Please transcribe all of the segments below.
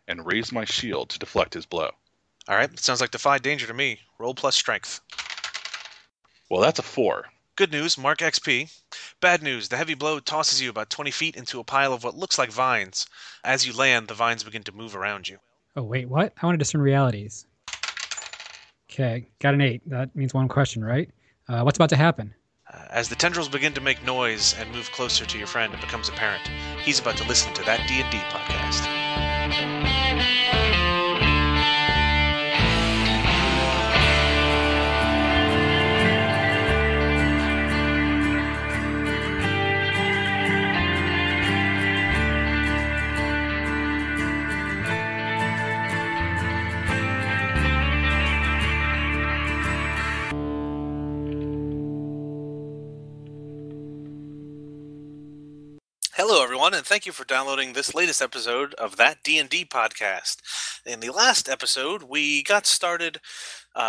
and raise my shield to deflect his blow. All right, sounds like defy danger to me. Roll plus strength. Well, that's a 4. Good news, mark XP. Bad news, the heavy blow tosses you about 20 feet into a pile of what looks like vines. As you land, the vines begin to move around you. Oh, wait, what? I want to discern realities. Okay, got an 8. That means one question, right? What's about to happen? As the tendrils begin to make noise and move closer to your friend, it becomes apparent he's about to listen to that D&D podcast. Hello, everyone, and thank you for downloading this latest episode of That D&D Podcast. In the last episode, we got started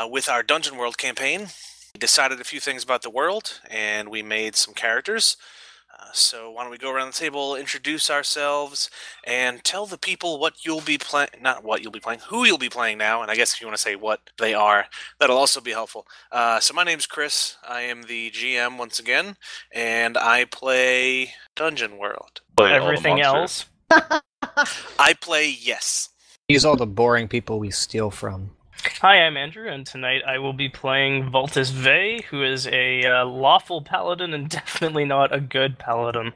with our Dungeon World campaign. We decided a few things about the world, and we made some characters. So why don't we go around the table, introduce ourselves, and tell the people what you'll be playing, not what you'll be playing, who you'll be playing now, and I guess if you want to say what they are, that'll also be helpful. So my name's Chris, I am the GM once again, and I play Dungeon World. Everything else? I play Yes. These are the boring people we steal from. Hi, I'm Andrew, and tonight I will be playing Voltus Vey, who is a lawful paladin and definitely not a good paladin.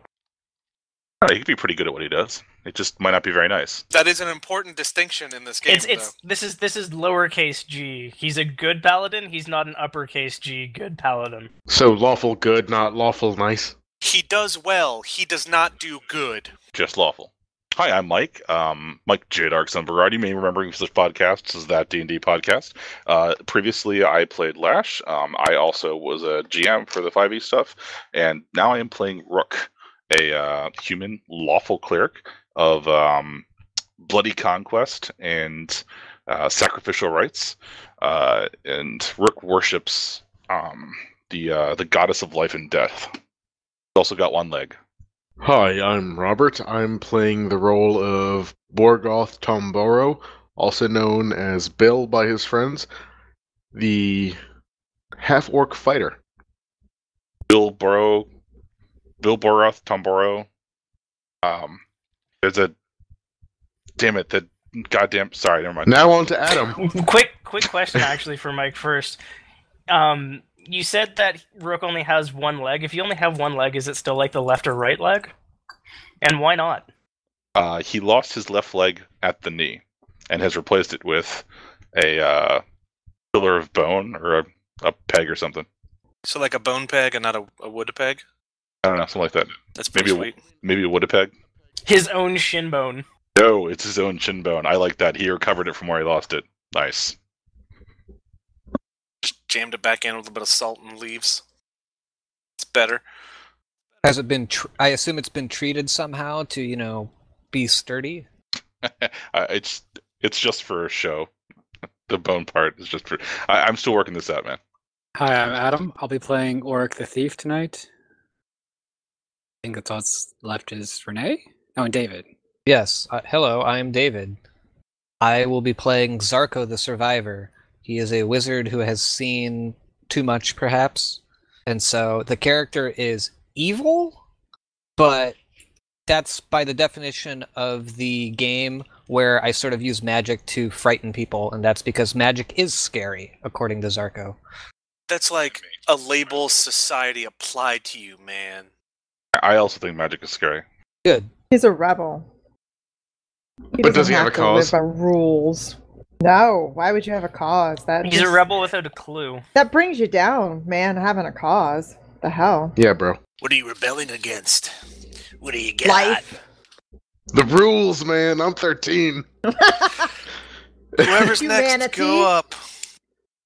He could be pretty good at what he does. It just might not be very nice. That is an important distinction in this game. This is lowercase g. He's a good paladin. He's not an uppercase g good paladin. So lawful good, not lawful nice. He does well. He does not do good. Just lawful. Hi, I'm Mike. Mike J. Dark Sunberard. You may remember me from this podcast. This is That D&D Podcast. Previously, I played Lash. I also was a GM for the 5e stuff. And now I am playing Rook, a human lawful cleric of bloody conquest and sacrificial rites. And Rook worships the goddess of life and death. He's also got one leg. Hi, I'm Robert. I'm playing the role of Borgoth Tomboro, also known as Bill by his friends, the half-orc fighter. Bill Borgoth Tomboro. There's a... Damn it, the goddamn... Sorry, never mind. Now on to Adam. Quick question, actually, for Mike first. You said that Rook only has one leg. If you only have one leg, is it still like the left or right leg? And why not? He lost his left leg at the knee and has replaced it with a pillar of bone or a peg or something. So like a bone peg and not a wood peg? I don't know, something like that. That's pretty sweet. Maybe a wood peg? His own shin bone. No, it's his own shin bone. I like that. He recovered it from where he lost it. Nice. Just jammed it back in with a bit of salt and leaves. It's better. Has it been? I assume it's been treated somehow to, be sturdy. It's just for show. The bone part is just for. I'm still working this out, man. Hi, I'm Adam. I'll be playing Oric the Thief tonight. I think that's what's left is Renee? Oh, and David. Yes. Hello, I'm David. I will be playing Zarko the Survivor. He is a wizard who has seen too much, perhaps. And so the character is evil, but that's by the definition of the game where I sort of use magic to frighten people, and that's because magic is scary, according to Zarko. That's like a label society applied to you, man. I also think magic is scary. Good. He's a rebel. But does he have a cause? To live by rules. No, why would you have a cause? He's a rebel without a clue. That brings you down, man, having a cause. The hell? Yeah, bro. What are you rebelling against? What do you got? Life. The rules, man. I'm 13. Whoever's next, go up.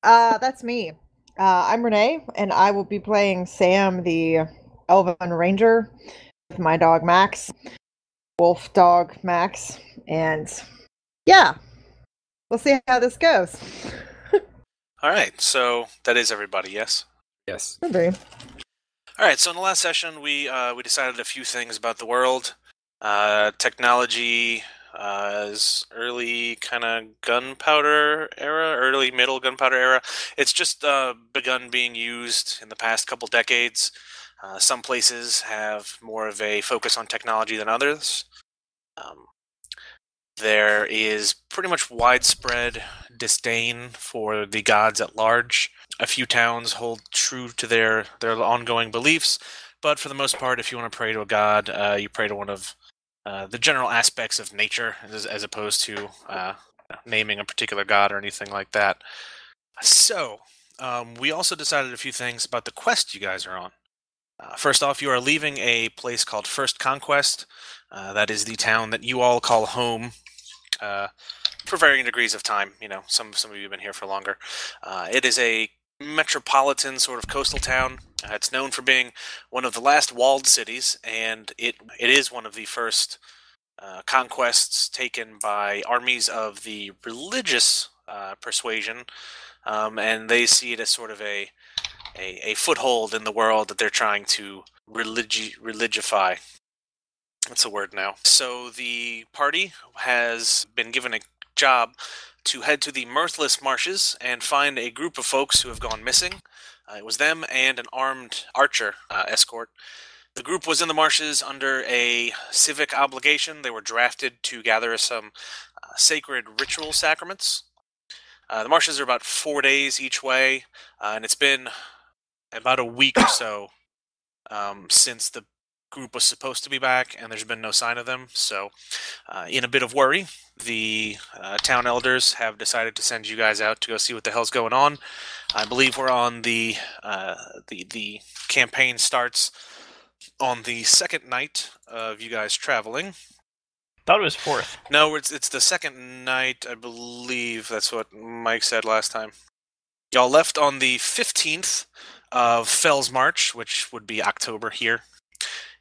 That's me. I'm Renee, and I will be playing Sam, the Elven Ranger, with my dog Max, wolf dog Max, and yeah, we'll see how this goes. All right, so that is everybody, yes? Yes. Okay. All right, so in the last session, we decided a few things about the world, technology, is early kind of gunpowder era, early middle gunpowder era. It's just begun being used in the past couple decades. Some places have more of a focus on technology than others. There is pretty much widespread disdain for the gods at large. A few towns hold true to their ongoing beliefs, but for the most part, if you want to pray to a god, you pray to one of the general aspects of nature, as opposed to naming a particular god or anything like that. So, we also decided a few things about the quest you guys are on. First off, you are leaving a place called First Conquest. That is the town that you all call home, for varying degrees of time. You know, some of you have been here for longer. It is a metropolitan sort of coastal town. It's known for being one of the last walled cities, and it is one of the first conquests taken by armies of the religious persuasion, and they see it as sort of a foothold in the world that they're trying to religify. That's a word now. So the party has been given a job to head to the Mirthless Marshes and find a group of folks who have gone missing. It was them and an armed archer escort. The group was in the marshes under a civic obligation. They were drafted to gather some sacred ritual sacraments. The marshes are about 4 days each way, and it's been about a week or so since the group was supposed to be back, and there's been no sign of them. So, in a bit of worry, the town elders have decided to send you guys out to go see what the hell's going on. I believe we're on the campaign starts on the second night of you guys traveling. Thought it was fourth. No, it's the second night, I believe. That's what Mike said last time. Y'all left on the 15th of Fell's March, which would be October here.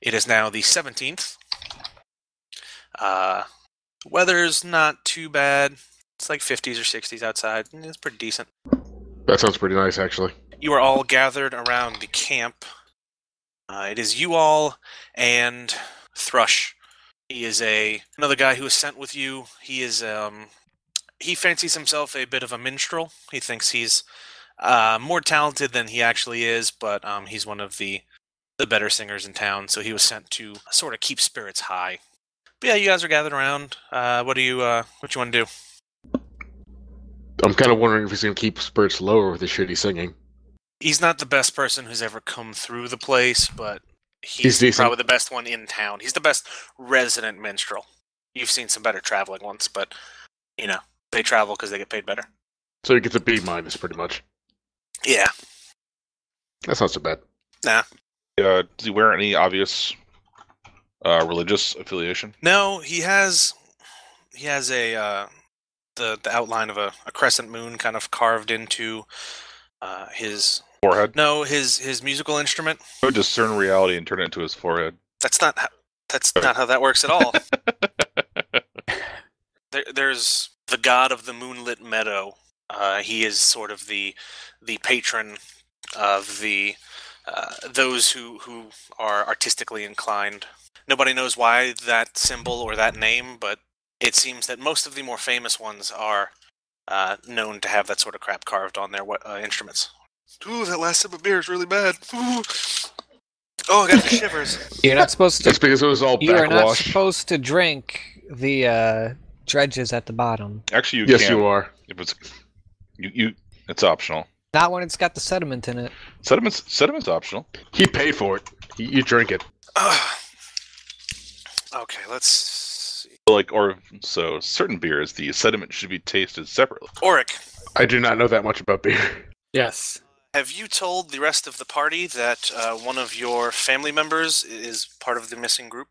It is now the 17th. Weather's not too bad. It's like 50s or 60s outside. It's pretty decent. That sounds pretty nice, actually. You are all gathered around the camp. It is you all and Thrush. He is another guy who was sent with you. He is he fancies himself a bit of a minstrel. He thinks he's more talented than he actually is, but he's one of the better singers in town, so he was sent to sort of keep spirits high. But yeah, you guys are gathered around. What you want to do? I'm kind of wondering if he's going to keep spirits lower with his shitty singing. He's not the best person who's ever come through the place, but He's he's probably the best one in town. He's the best resident minstrel. You've seen some better traveling ones, but, you know, they travel because they get paid better. So he gets a B minus, pretty much. Yeah. That's not so bad. Nah. Does he wear any obvious religious affiliation? No, he has a the outline of a crescent moon kind of carved into his Forehead? No, his musical instrument. He would discern reality and turn it into his forehead. That's not how that works at all. There's the god of the moonlit meadow. He is sort of the patron of the those who are artistically inclined. Nobody knows why that symbol or that name, but it seems that most of the more famous ones are known to have that sort of crap carved on their instruments. Ooh, that last sip of beer is really bad. Ooh. Oh, I got the shivers. You're not supposed to. That's because it was all You are not backwash. supposed to drink the dredges at the bottom. Actually, you Yes, can. you are. If it's it's optional. Not when it's got the sediment in it. Sediment's optional. He paid for it. You drink it. Okay, let's see. So certain beers, the sediment should be tasted separately. Auric, I do not know that much about beer. Yes. have you told the rest of the party that one of your family members is part of the missing group?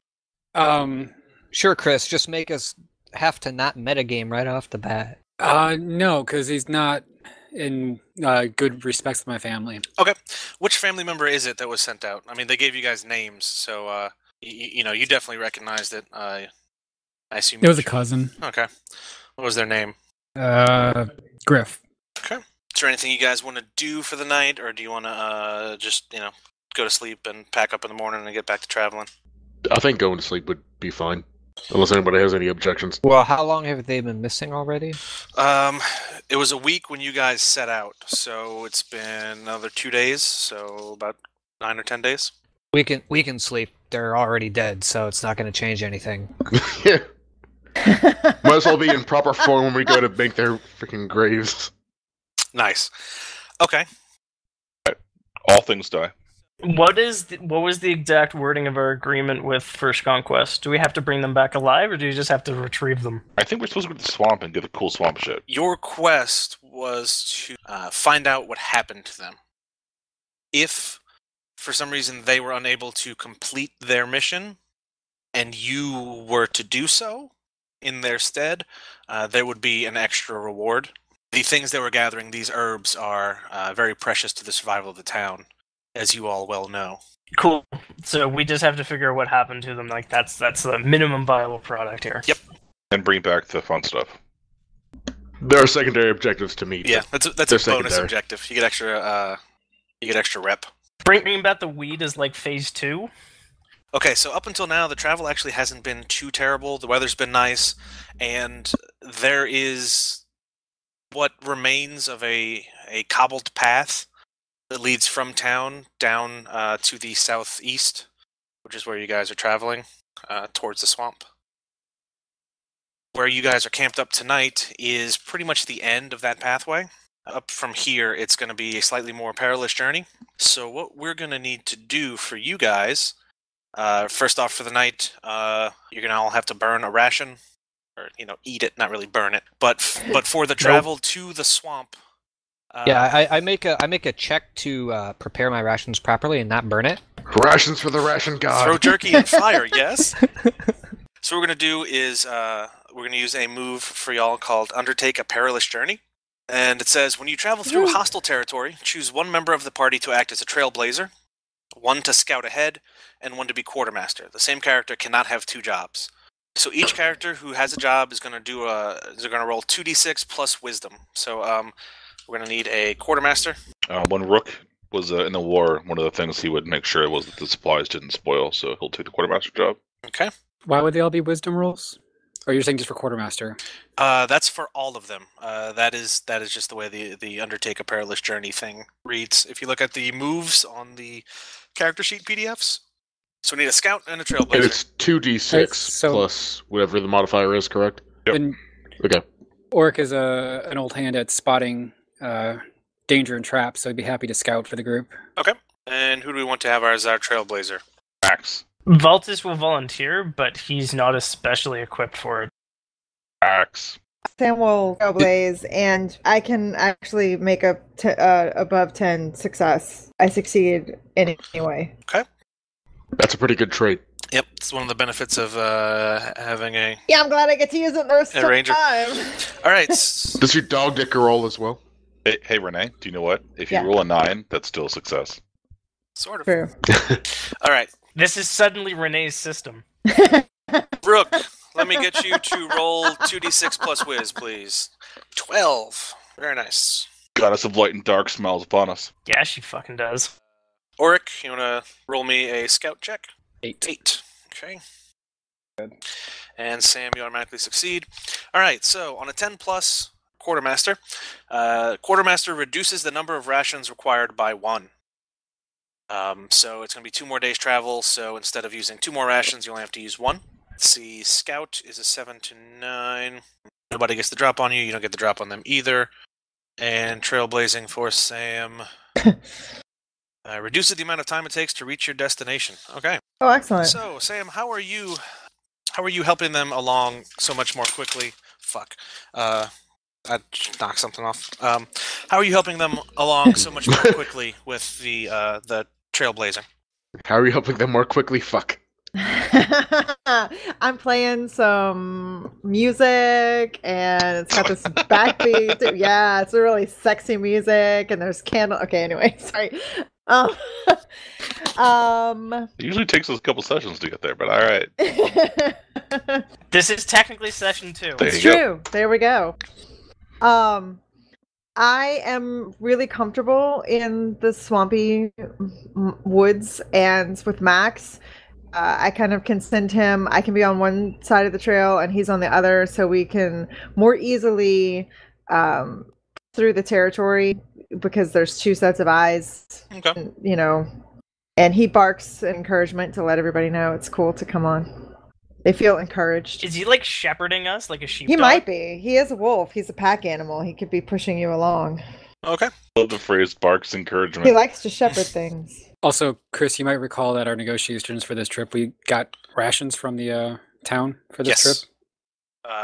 Sure, Chris. Just make us have to not metagame right off the bat. No, because he's not in good respects with my family. Okay. Which family member is it that was sent out? I mean, they gave you guys names, so you know, you definitely recognized it. I assume It was a cousin. Okay. What was their name? Griff. Okay. Is there anything you guys want to do for the night, or do you want to just, you know, go to sleep and pack up in the morning and get back to traveling? I think going to sleep would be fine. Unless anybody has any objections. Well, how long have they been missing already? It was a week when you guys set out, so it's been another 2 days, so about 9 or 10 days. We can sleep. They're already dead, so it's not going to change anything. Yeah. Might as well be in proper form when we go to make their freaking graves. Nice. Okay. All things die. What was the exact wording of our agreement with First Conquest? Do we have to bring them back alive, or do you just have to retrieve them? I think we're supposed to go to the swamp and get the cool swamp shit. Your quest was to find out what happened to them. If, for some reason, they were unable to complete their mission, and you were to do so in their stead, there would be an extra reward. The things they were gathering, these herbs, are very precious to the survival of the town, as you all well know. Cool. So we just have to figure out what happened to them. Like that's the minimum viable product here. Yep. And bring back the fun stuff. There are secondary objectives to meet. Yeah, that's a they're bonus secondary. objective. You get extra rep. Bringing back the weed is like phase 2. Okay, so up until now, the travel actually hasn't been too terrible. The weather's been nice, and there is what remains of a cobbled path that leads from town down to the southeast, which is where you guys are traveling, towards the swamp. Where you guys are camped up tonight is pretty much the end of that pathway. Up from here, it's going to be a slightly more perilous journey. So what we're going to need to do for you guys, first off for the night, you're going to all have to burn a ration, or eat it, not really burn it. But for the travel to the swamp. I make a check to prepare my rations properly and not burn it. Rations for the ration god. Throw jerky and fire, yes. So what we're going to do is we're going to use a move for y'all called Undertake a Perilous Journey. And it says, when you travel through hostile territory, choose one member of the party to act as a trailblazer, one to scout ahead, and one to be quartermaster. The same character cannot have 2 jobs. So each character who has a job is going to roll 2d6 plus wisdom. So we're going to need a quartermaster. When Rook was in the war, one of the things he would make sure was that the supplies didn't spoil, so he'll take the quartermaster job. Okay. Why would they all be wisdom rolls? Or you're saying just for quartermaster? That's for all of them. That is just the way the Undertake a Perilous Journey thing reads. If you look at the moves on the character sheet PDFs, so we need a scout and a trailblazer. And it's 2d6 So- plus whatever the modifier is, correct? Yep. And Okay. Orc is an old hand at spotting danger and traps, so I'd be happy to scout for the group. Okay. And who do we want to have as our trailblazer? Max. Valtis will volunteer, but he's not especially equipped for it. Max. Sam will trailblaze, and I can actually make a above 10 success. I succeed anyway. That's a pretty good trait. Yep, it's one of the benefits of having a... Yeah, I'm glad I get to use it first A ranger. time. All right. Does your dog get a roll as well? Hey, Renee, do you know what? If you Yeah. roll a 9, that's still a success. Sort of. True. All right. This is suddenly Renee's system. Brooke, let me get you to roll 2d6 plus whiz, please. 12. Very nice. Goddess of light and dark smiles upon us. Yeah, she fucking does. Auric, you want to roll me a scout check? 8. 8. Okay. And Sam, you automatically succeed. All right, so on a 10 plus quartermaster, quartermaster reduces the number of rations required by 1. So it's going to be 2 more days travel, so instead of using 2 more rations, you only have to use 1. Let's see, scout is a 7 to 9. Nobody gets the drop on you, you don't get the drop on them either. And trailblazing for Sam reduces the amount of time it takes to reach your destination. Okay. Oh, excellent. So, Sam, how are you helping them along so much more quickly? Fuck. I knocked something off. How are you helping them along so much more quickly with the trailblazer? How are you helping them more quickly? Fuck. I'm playing some music, and it's got this backbeat. Yeah, it's a really sexy music, and there's candle. Okay, anyway, sorry. It usually takes us a couple sessions to get there, but all right. This is technically session 2. There It's you go. true. There we go. I am really comfortable in the swampy woods, and with Max, I kind of can send him. I can be on one side of the trail and he's on the other, so we can more easily through the territory because there's two sets of eyes. Okay. And, and he barks encouragement to let everybody know it's cool to come on. They feel encouraged. Is he like shepherding us like a sheep? He might be. He is a wolf. He's a pack animal. He could be pushing you along. Okay. Love the phrase "barks encouragement." He likes to shepherd things. Also, Chris, you might recall that our negotiations for this trip, we got rations from the town for this trip.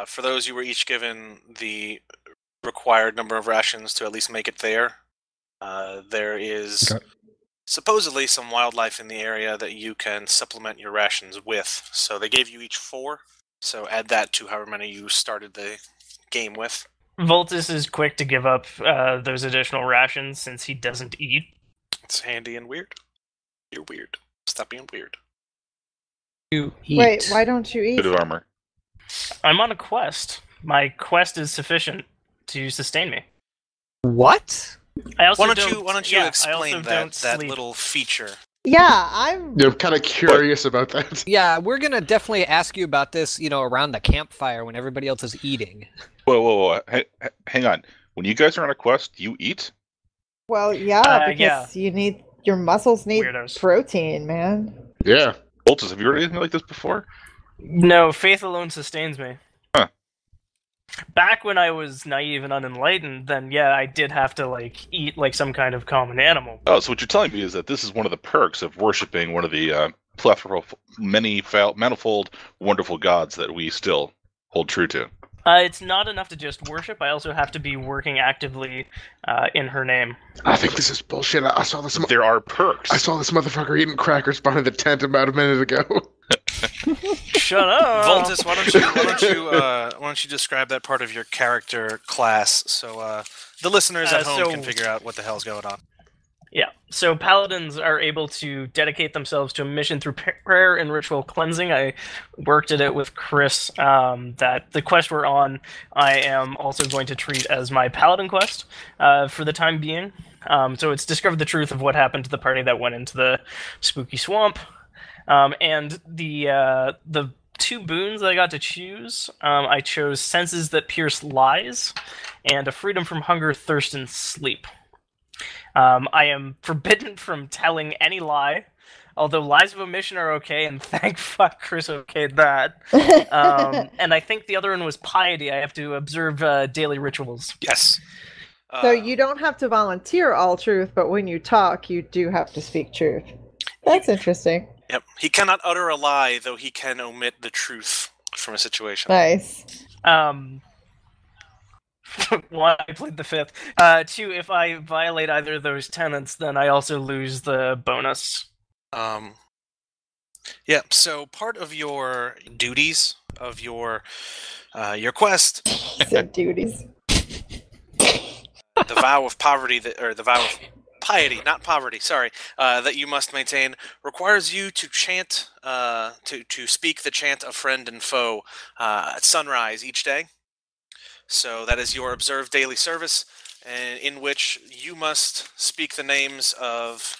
For those, you were each given the required number of rations to at least make it there. There is supposedly some wildlife in the area that you can supplement your rations with. So they gave you each 4. So add that to however many you started the game with. Voltus is quick to give up those additional rations since he doesn't eat. It's handy and weird. You're weird. Stop being weird. You eat. Wait, why don't you eat? Bit of armor. I'm on a quest. My quest is sufficient to sustain me. What? I also Why don't you explain that sleep. little feature? Yeah, I'm kind of curious about that. Yeah, we're gonna definitely ask you about this, around the campfire when everybody else is eating. Whoa. Hang on. When you guys are on a quest, you eat? Well, yeah, because yeah. you need your muscles need Weirdos. protein, man. Yeah. Voltus, have you heard anything like this before? No, faith alone sustains me. Huh. Back when I was naive and unenlightened, then yeah, I did have to eat like some kind of common animal. Oh, so what you're telling me is that this is one of the perks of worshiping one of the manifold, wonderful gods that we still hold true to. It's not enough to just worship. I also have to be working actively in her name. I think this is bullshit. I saw this. There are perks. I saw this motherfucker eating crackers behind the tent about a minute ago. Shut up, Voltus, why don't you describe that part of your character class so the listeners at home can figure out what the hell's going on. Yeah, so paladins are able to dedicate themselves to a mission through prayer and ritual cleansing. I worked at it with Chris. That the quest we're on, I am also going to treat as my paladin quest for the time being. So it's discover the truth of what happened to the party that went into the spooky swamp. And the 2 boons that I got to choose, I chose senses that pierce lies and a freedom from hunger, thirst, and sleep. I am forbidden from telling any lie, although lies of omission are okay, and thank fuck Chris okayed that. And I think the other one was piety. I have to observe daily rituals. Yes. So you don't have to volunteer all truth, but when you talk, you do have to speak truth. That's interesting. Yep. He cannot utter a lie, though he can omit the truth from a situation. Nice. 1, I plead the 5th. 2, if I violate either of those tenets, then I also lose the bonus. Yeah, so part of your duties of your quest, He said duties. the vow of poverty the vow of piety, not poverty, sorry, that you must maintain requires you to chant, to speak the chant of friend and foe at sunrise each day. So that is your observed daily service, in which you must speak the names of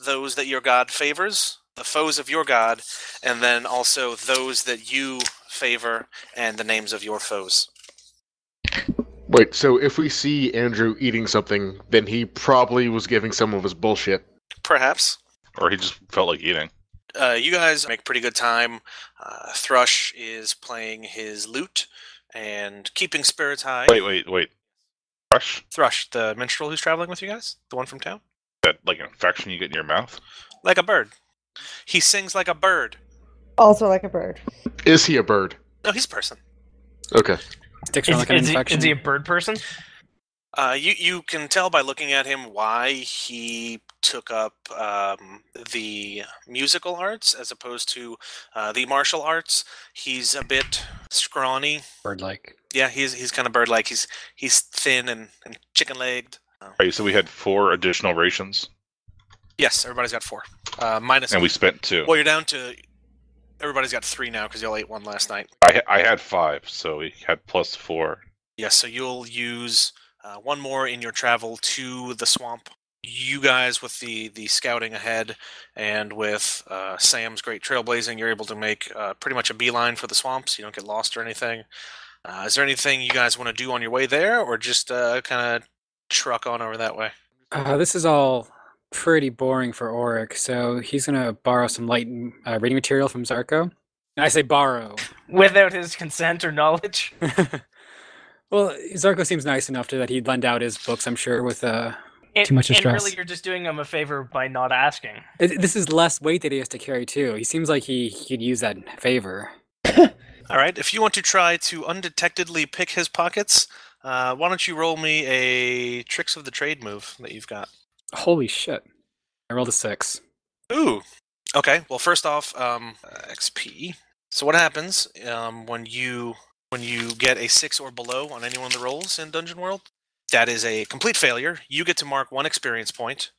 those that your god favors, the foes of your god, and then also those that you favor and the names of your foes. Wait, so if we see Andrew eating something, then he probably was giving some of his bullshit. Perhaps. Or he just felt like eating. You guys make pretty good time. Thrush is playing his lute and keeping spirits high. Wait. Rush? Thrush, the minstrel who's traveling with you guys? The one from town? That, like, an infection you get in your mouth? Like a bird. He sings like a bird. Also like a bird. Is he a bird? No, he's a person. Okay. Sticks around like an infection. Is he a bird person? You can tell by looking at him why he took up the musical arts as opposed to the martial arts. He's a bit scrawny. Bird-like. Yeah, he's kind of bird-like. He's thin and chicken-legged. Right, so we had 4 additional rations. Yes, everybody's got 4. Minus. And we spent 2. Well, you're down to. Everybody's got 3 now because y'all ate 1 last night. I had 5, so we had plus 4. Yes, so you'll use 1 more in your travel to the swamp. you guys with the scouting ahead and with Sam's great trailblazing, you're able to make pretty much a beeline for the swamps. You don't get lost or anything. Is there anything you guys want to do on your way there, or just kind of truck on over that way? This is all pretty boring for Auric, so he's going to borrow some light reading material from Zarko. And I say borrow. Without his consent or knowledge? Well, Zarko seems nice enough that he'd lend out his books, I'm sure, with too much and stress. really, you're just doing him a favor by not asking. This is less weight that he has to carry, too. He seems like he could use that favor. All right, if you want to try to undetectedly pick his pockets, why don't you roll me a Tricks of the Trade move that you've got? Holy shit. I rolled a 6. Ooh. Okay, well, first off, XP. So what happens when you get a 6 or below on any one of the rolls in Dungeon World? That is a complete failure. You get to mark 1 experience point.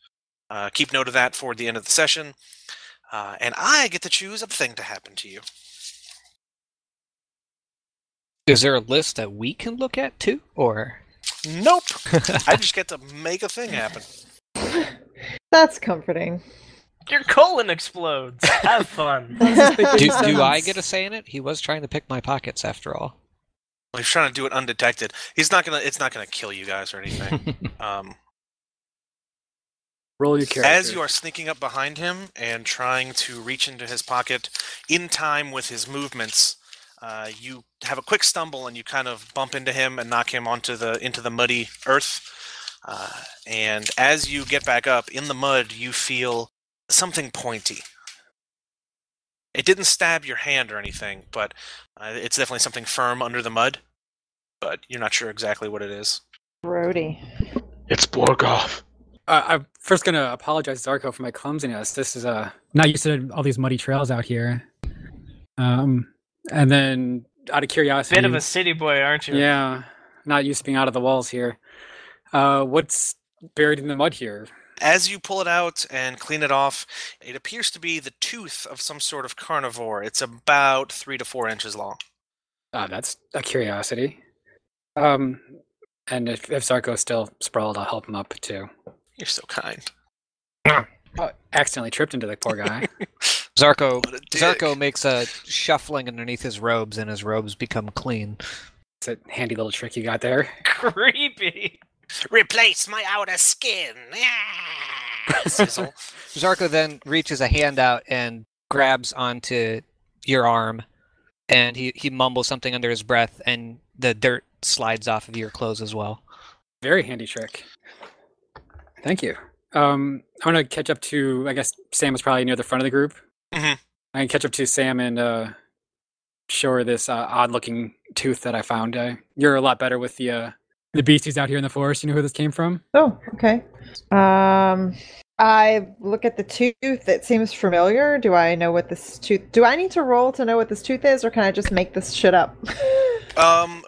Keep note of that for the end of the session. And I get to choose a thing to happen to you. Is there a list that we can look at too, or? Nope. I just get to make a thing happen. That's comforting. Your colon explodes. Have fun. Do I get a say in it? He was trying to pick my pockets after all. Well, he's trying to do it undetected. It's not gonna kill you guys or anything. Roll your character. As you are sneaking up behind him and trying to reach into his pocket in time with his movements, you have a quick stumble and you kind of bump into him and knock him into the muddy earth. And as you get back up in the mud, you feel something pointy. It didn't stab your hand or anything, but it's definitely something firm under the mud. But you're not sure exactly what it is. Brody. It's Borgoth. I'm first going to apologize to Zarko for my clumsiness. This is not used to all these muddy trails out here. And then, out of curiosity... Bit of a city boy, aren't you? Yeah, not used to being out of the walls here. What's buried in the mud here? As you pull it out and clean it off, it appears to be the tooth of some sort of carnivore. It's about 3 to 4 inches long. That's a curiosity. And if Zarko's still sprawled, I'll help him up too. You're so kind. Accidentally tripped into the poor guy. Zarko makes a shuffling underneath his robes, and his robes become clean. It's a handy little trick you got there. Creepy. Replace my outer skin. Sizzle. Zarko then reaches a hand out and grabs onto your arm, and he mumbles something under his breath, and the dirt slides off of your clothes as well. Very handy trick. Thank you. I want to catch up to, I guess Sam was probably near the front of the group. Mm-hmm. I can catch up to Sam and show her this odd-looking tooth that I found. You're a lot better with the beasties out here in the forest. You know who this came from? Oh, okay. I look at the tooth. It seems familiar. Do I know what this tooth... Do I need to roll to know what this tooth is, or can I just make this shit up?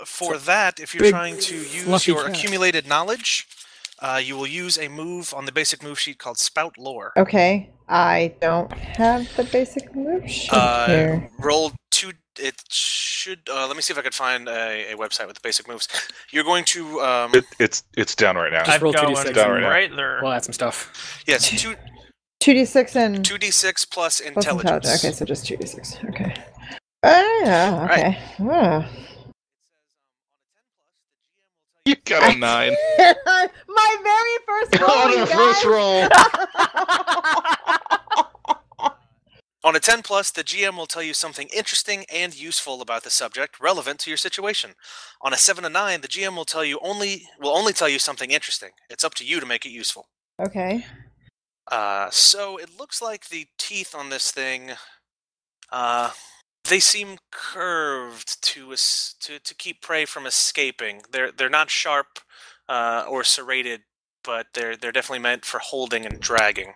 For that, if you're big, trying to use fluffy your cat. accumulated knowledge, you will use a move on the basic move sheet called Spout Lore. Okay. I don't have the basic move sheet here. Roll 2... It should... let me see if I could find a website with the basic moves. You're going to... It's down right now. Just roll I've got 2d6 one down right now. right there. We'll add some stuff. Yes, 2d6 and... 2d6 plus plus intelligence. Okay, so just 2d6. Okay. Yeah, okay. Wow. You got a 9. My very first roll, On you the guys! first roll. On a 10 plus, the GM will tell you something interesting and useful about the subject relevant to your situation. On a 7 to 9, the GM will only tell you something interesting. It's up to you to make it useful. Okay. So it looks like the teeth on this thing, they seem curved to keep prey from escaping. They're not sharp or serrated, but they're definitely meant for holding and dragging.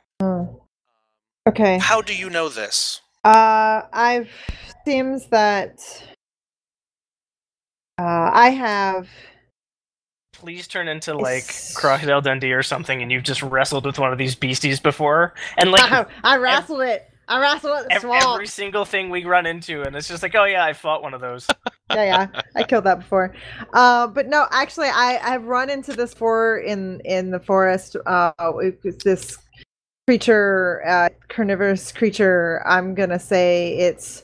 Okay. How do you know this? Seems that I have... Please turn into like Crocodile Dundee or something, and you've just wrestled with one of these beasties before, and like I wrestled it. I wrestled it in the swamp. every single thing we run into, and it's just like, oh yeah, I fought one of those. Yeah, I killed that before. But no, actually, I've run into this before in the forest. It was this creature, carnivorous creature. I'm gonna say it's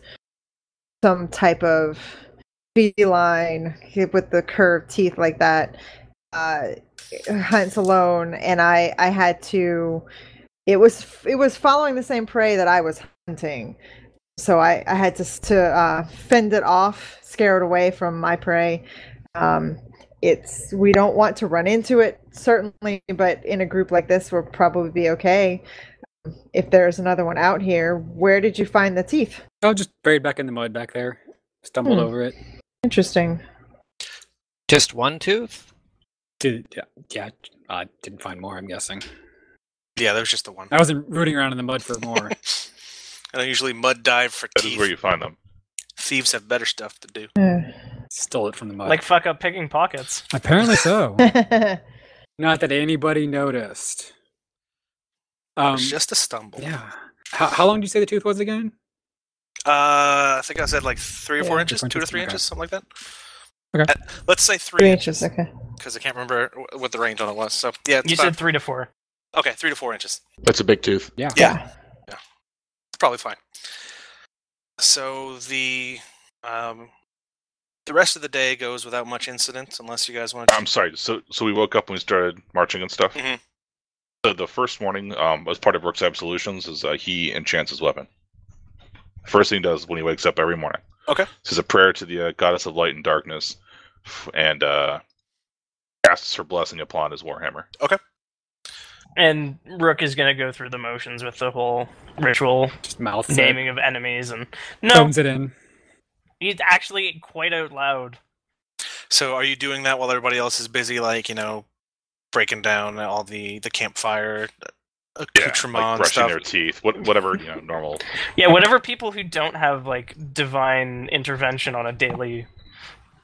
some type of feline with the curved teeth like that. Hunts alone, and I had to. It was following the same prey that I was hunting, so I had to fend it off, scare it away from my prey. We don't want to run into it certainly, but in a group like this, we'll probably be okay. If there's another one out here, where did you find the teeth? Oh, just buried back in the mud back there. Stumbled over it. Interesting. Just one tooth? Didn't find more, I'm guessing. Yeah, there was just the one. I wasn't rooting around in the mud for more. I don't usually mud dive for That teeth. is where you find them. Thieves have better stuff to do. Stole it from the mud. Like fuck up picking pockets. Apparently so. Not that anybody noticed. It was just a stumble. Yeah. How long did you say the tooth was again? I think I said like 3 or 4 inches, 2 to 3 Okay. inches, something like that. Okay. Let's say 3 3 inches, inches, okay. because I can't remember what the range on it was. So yeah, it's You fine. said 3 to 4. Okay, 3 to 4 inches. That's a big tooth. Yeah. Yeah. It's probably fine. So the rest of the day goes without much incident, unless you guys want to. I'm sorry. So we woke up and we started marching and stuff. Mhm. So the first morning, as part of Rook's absolutions, is he enchants his weapon. First thing he does when he wakes up every morning. Okay. Says a prayer to the goddess of light and darkness, and casts her blessing upon his warhammer. And Rook is going to go through the motions with the whole ritual Just mouth naming of enemies. And no, Tones it in. he's actually quite out loud. So are you doing that while everybody else is busy, like, breaking down all the campfire accoutrement like brushing stuff? their teeth, whatever normal. Yeah, whatever people who don't have like divine intervention on a daily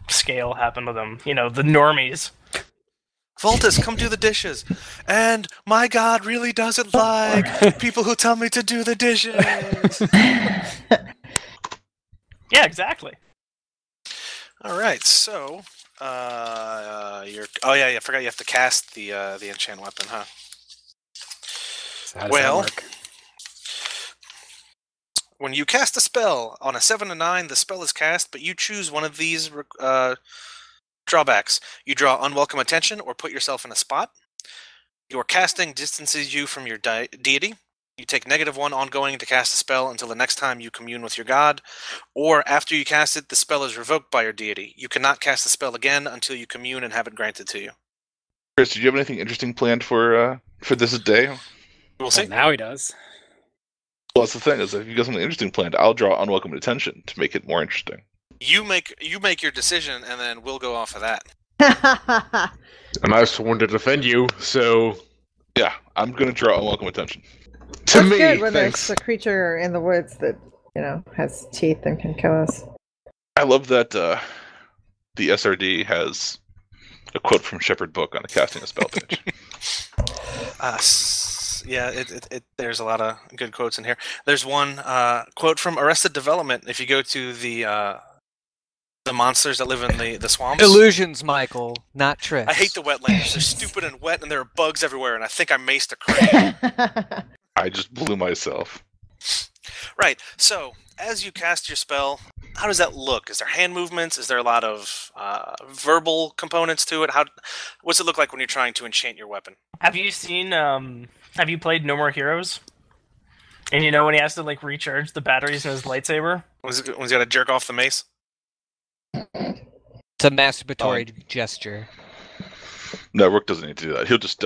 scale happen to them. The normies. Voltus, come do the dishes. And my God really doesn't like people who tell me to do the dishes. Yeah, exactly. All right, so I forgot you have to cast the enchant weapon, huh? So how does that work? When you cast a spell on a 7 to 9, the spell is cast, but you choose one of these drawbacks. You draw unwelcome attention or put yourself in a spot. Your casting distances you from your deity. You take -1 ongoing to cast a spell until the next time you commune with your god. Or after you cast it, the spell is revoked by your deity. You cannot cast the spell again until you commune and have it granted to you. Chris, did you have anything interesting planned for this day? We'll see. Well, now he does. Well, that's the thing, is if you got something interesting planned, I'll draw unwelcome attention to make it more interesting. You make your decision, and then we'll go off of that. And I've sworn to defend you, so Yeah, I'm going to draw unwelcome attention. to That's me, good when thanks. there's a creature in the woods that, has teeth and can kill us. I love that the SRD has a quote from Shepherd Book on the casting a spell page. There's a lot of good quotes in here. There's one quote from Arrested Development. If you go to the monsters that live in the swamps. Illusions, Michael, not tricks. I hate the wetlands. They're stupid and wet, and there are bugs everywhere, and I think I maced a crane. I just blew myself. Right, so as you cast your spell, how does that look? Is there hand movements? Is there a lot of verbal components to it? What's it look like when you're trying to enchant your weapon? Have you seen? Have you played No More Heroes? And when he has to recharge the batteries in his lightsaber? When he's got to jerk off the mace? It's a masturbatory gesture. No, Rook doesn't need to do that. He'll just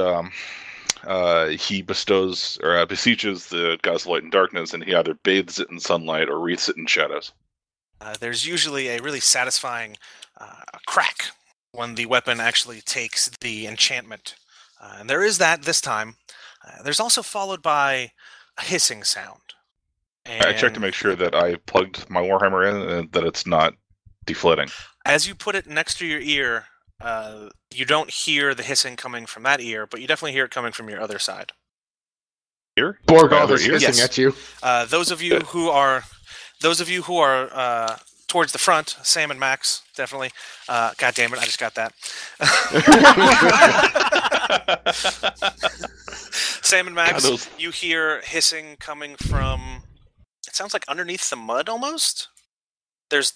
he bestows or beseeches the goddess of light and darkness, and he either bathes it in sunlight or wreaths it in shadows. There's usually a really satisfying crack when the weapon actually takes the enchantment. And there is that this time. There's also followed by a hissing sound. I checked to make sure that I plugged my Warhammer in and that it's not deflating. As you put it next to your ear, you don't hear the hissing coming from that ear, but you definitely hear it coming from your other side. Ear? Borgoth Other is ear? hissing Yes. at you. Those of you who are towards towards the front, Sam and Max, definitely. God damn it, I just got that. Sam and Max, God, you hear hissing coming from, it sounds like underneath the mud almost. There's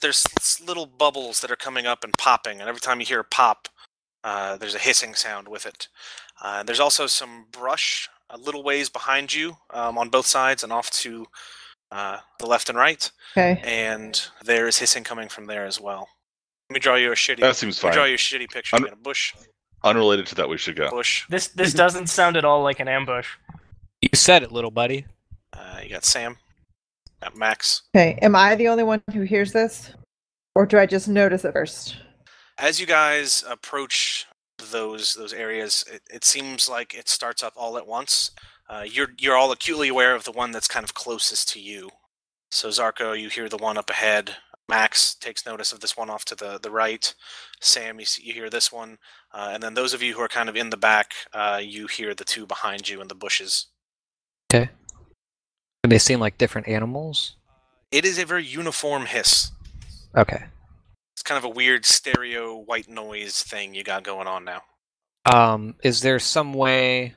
little bubbles that are coming up and popping, and every time you hear a pop, there's a hissing sound with it. There's also some brush a little ways behind you on both sides and off to the left and right. Okay. And there is hissing coming from there as well. Let me draw you a shitty. That seems fine. Draw you a shitty picture. You got a bush. Unrelated to that, we should go. Bush. This doesn't sound at all like an ambush. You said it, little buddy. You got Sam. Got Max. Okay. Am I the only one who hears this? Or do I just notice it first? As you guys approach those areas, it seems like it starts up all at once. You're all acutely aware of the one that's kind of closest to you. So Zarko, you hear the one up ahead. Max takes notice of this one off to the right. Sam, you hear this one. And then those of you who are kind of in the back, you hear the two behind you in the bushes. Okay. Do they seem like different animals? It is a very uniform hiss. Okay. It's kind of a weird stereo white noise thing you got going on now. Is there some way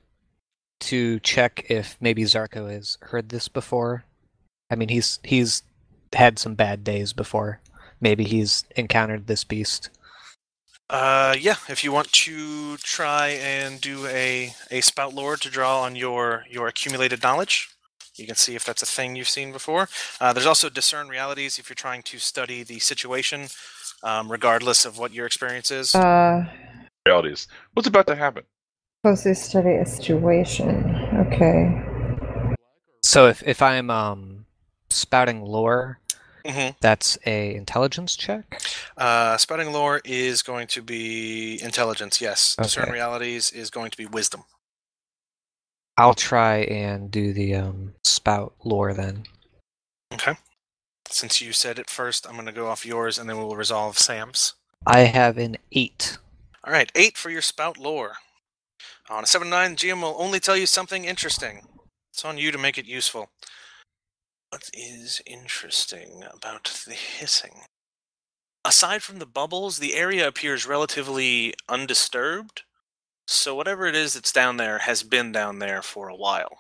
to check if maybe Zarko has heard this before? I mean, he's had some bad days before. Maybe he's encountered this beast. Yeah, if you want to try and do a spout lore to draw on your accumulated knowledge, you can see if that's a thing you've seen before. There's also discern realities if you're trying to study the situation, regardless of what your experience is. Realities. What's about to happen? Closely study a situation. Okay. So if I'm spouting lore, Mm-hmm. that's a intelligence check? Spouting lore is going to be intelligence, yes. Okay. Discern realities is going to be wisdom. I'll try and do the spout lore then. Okay. Since you said it first, I'm going to go off yours, and then we'll resolve Sam's. I have an 8. All right, 8 for your spout lore. On a 7-9, GM will only tell you something interesting. It's on you to make it useful. What is interesting about the hissing? Aside from the bubbles, the area appears relatively undisturbed, so whatever it is that's down there has been down there for a while.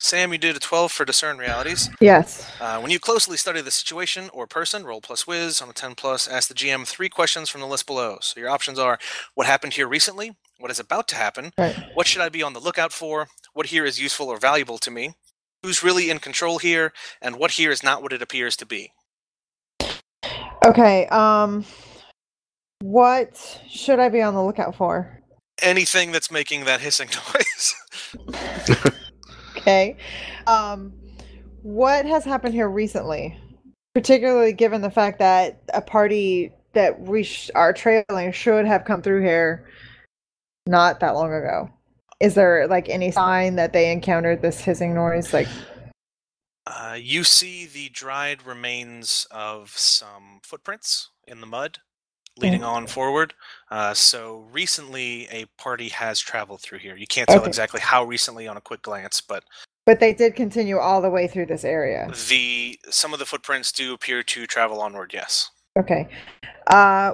Sam, you did a 12 for discern realities. Yes. When you closely study the situation or person, roll plus whiz. On a 10 plus, ask the GM 3 questions from the list below. So your options are, what happened here recently? What is about to happen? Right. What should I be on the lookout for? What here is useful or valuable to me? Who's really in control here? And what here is not what it appears to be? Okay. What should I be on the lookout for? Anything that's making that hissing noise. Okay. What has happened here recently? Particularly given the fact that a party that we are trailing should have come through here not that long ago. Is there like any sign that they encountered this hissing noise? Like, you see the dried remains of some footprints in the mud leading on forward. So recently a party has traveled through here. You can't tell exactly how recently on a quick glance, but they did continue all the way through this area. Some of the footprints do appear to travel onward, yes. Okay.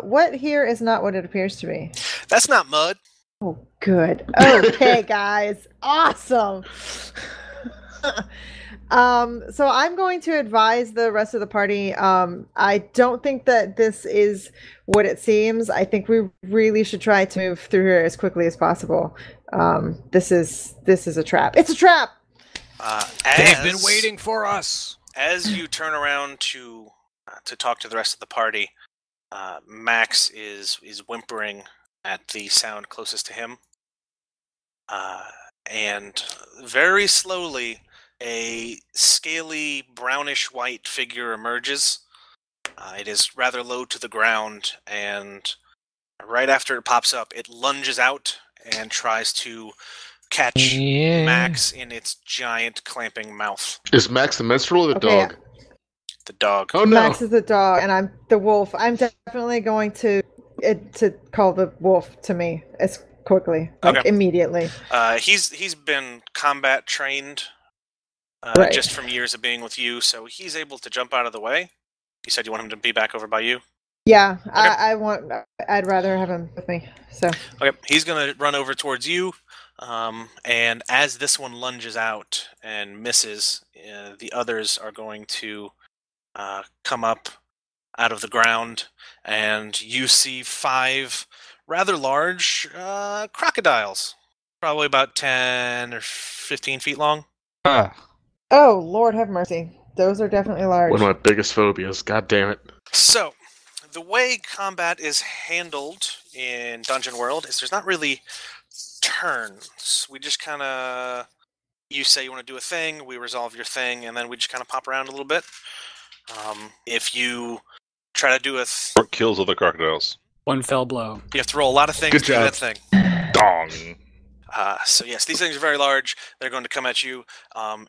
What here is not what it appears to be? That's not mud. Oh, good. Okay, guys. Awesome. So I'm going to advise the rest of the party. I don't think that this is what it seems. I think we really should try to move through here as quickly as possible. This is a trap. It's a trap. They've been waiting for us. As you turn around to talk to the rest of the party, Max is whimpering at the sound closest to him, and very slowly a scaly brownish white figure emerges. It is rather low to the ground, and right after it pops up, it lunges out and tries to catch Max in its giant clamping mouth. Is Max the minstrel or the dog? The dog. Oh no! Max is the dog, and I'm the wolf. I'm definitely going to call the wolf to me as quickly, immediately. He's been combat trained, Right. just from years of being with you, so he's able to jump out of the way. You said you want him to be back over by you? Yeah, Okay. I'd rather have him with me. So Okay, he's going to run over towards you, and as this one lunges out and misses, the others are going to come up out of the ground, and you see 5 rather large crocodiles, probably about 10 or 15 feet long. Ah, oh Lord have mercy, those are definitely large. One of my biggest phobias. God damn it. So, the way combat is handled in Dungeon World is there's not really turns. We just kind of, you say you want to do a thing, we resolve your thing, and then we just kind of pop around a little bit. If you try to do a What kills other crocodiles? One fell blow. you have to roll a lot of things Good to do job. that thing. Dong. So yes, these things are very large. They're going to come at you.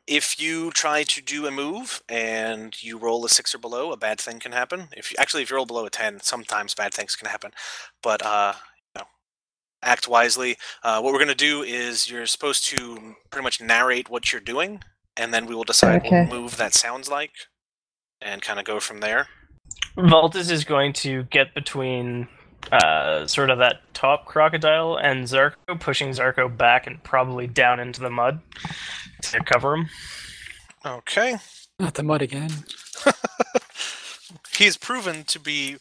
If you try to do a move and you roll a 6 or below, a bad thing can happen. If you roll below a 10, sometimes bad things can happen. But act wisely. What we're going to do is you're supposed to pretty much narrate what you're doing, and then we will decide Okay. what move that sounds like, and kind of go from there. Voltus is going to get between sort of that top crocodile and Zarko, pushing Zarko back and probably down into the mud to cover him. Okay. Not the mud again. He's proven to be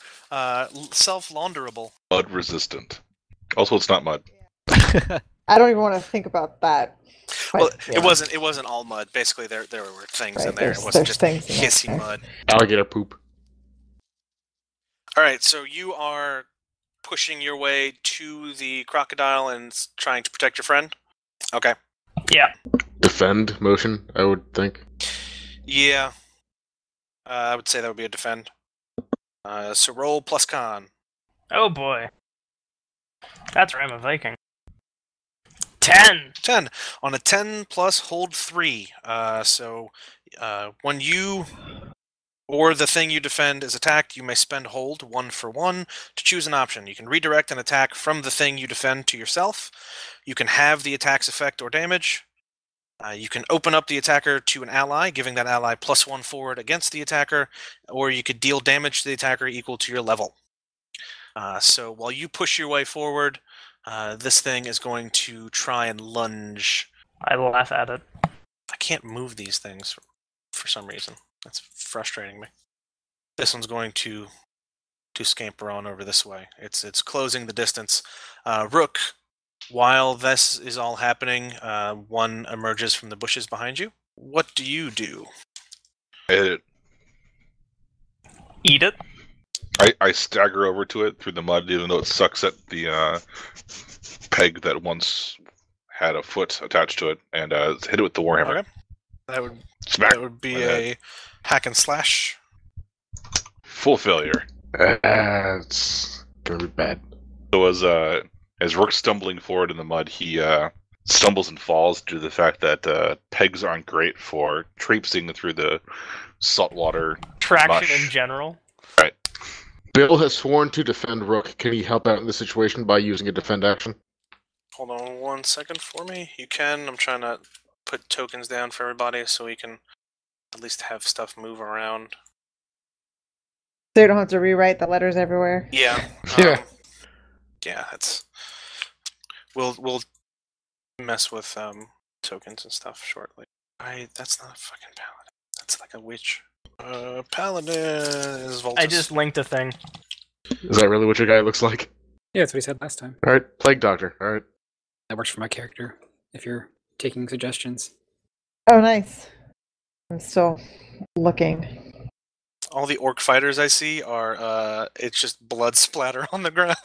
self-launderable. Mud resistant. Also, it's not mud. I don't even want to think about that. But, Well, yeah. it wasn't all mud. Basically, there were things Right, in there. It there's wasn't just things in hissy there. mud. Alligator poop. All right, so you are pushing your way to the crocodile and trying to protect your friend? Okay. Yeah. Defend motion, I would think. Yeah. I would say that would be a defend. So roll plus con. Oh boy. That's right, I'm a Viking. 10! 10. On a 10 plus, hold 3. When you or the thing you defend is attacked, you may spend hold 1 for 1 to choose an option. You can redirect an attack from the thing you defend to yourself. You can have the attack's effect or damage. You can open up the attacker to an ally, giving that ally +1 forward against the attacker, or you could deal damage to the attacker equal to your level. So while you push your way forward, this thing is going to try and lunge. I laugh at it. I can't move these things for some reason. That's frustrating me. This one's going to scamper on over this way. It's closing the distance. Rook, while this is all happening, one emerges from the bushes behind you. What do you do? I hit it. Eat it? I stagger over to it through the mud, even though it sucks at the peg that once had a foot attached to it, and hit it with the warhammer. Okay. Smack. That would be a hack and slash. Full failure. It's gonna be bad. So as Rook's stumbling forward in the mud, he stumbles and falls due to the fact that pegs aren't great for traipsing through the saltwater Traction mush. in general. Right. Bill has sworn to defend Rook. Can he help out in this situation by using a defend action? Hold on 1 second for me. You can. I'm trying to put tokens down for everybody so we can at least have stuff move around. So you don't have to rewrite the letters everywhere. Yeah. Yeah. Yeah, that's. We'll mess with tokens and stuff shortly. That's not a fucking paladin. That's like a witch. Paladin is Voltus. I just linked a thing. Is that really what your guy looks like? Yeah, that's what he said last time. Alright, Plague Doctor. Alright. That works for my character, if you're taking suggestions. Oh, nice. I'm still looking. All the orc fighters I see are it's just blood splatter on the ground.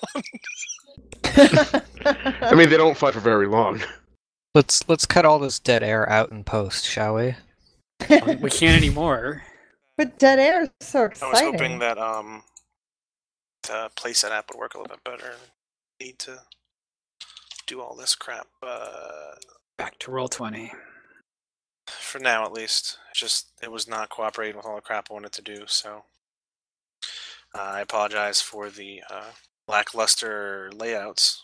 I mean, they don't fight for very long. let's cut all this dead air out in post, shall we? We can't anymore. But dead air is so I exciting. was hoping that the playset app would work a little bit better. Need to do all this crap, Back to roll 20. for now at least. It was not cooperating with all the crap I wanted to do, so I apologize for the lackluster layouts.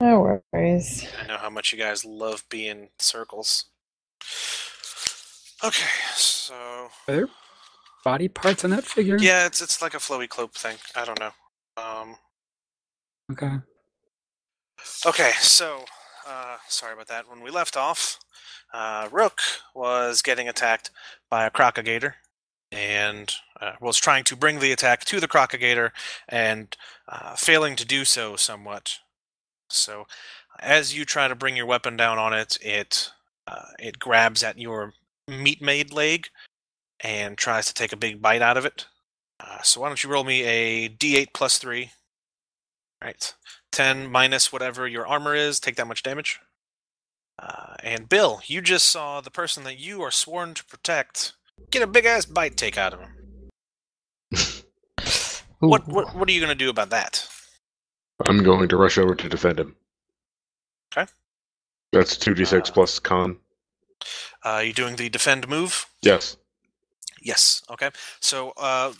No worries. I know how much you guys love being in circles. Okay, so Are there body parts on that figure? Yeah, it's like a flowy cloak thing. I don't know. Okay. Okay, so sorry about that. When we left off, Rook was getting attacked by a crocagator, and was trying to bring the attack to the crocagator, and failing to do so somewhat. So, as you try to bring your weapon down on it, it grabs at your meat-made leg and tries to take a big bite out of it. So why don't you roll me a D8 plus 3. Right. 10 minus whatever your armor is, take that much damage. And Bill, you just saw the person that you are sworn to protect get a big-ass bite take out of him. What are you going to do about that? I'm going to rush over to defend him. Okay. That's 2d6 plus con. You doing the defend move? Yes. Yes. Okay. So,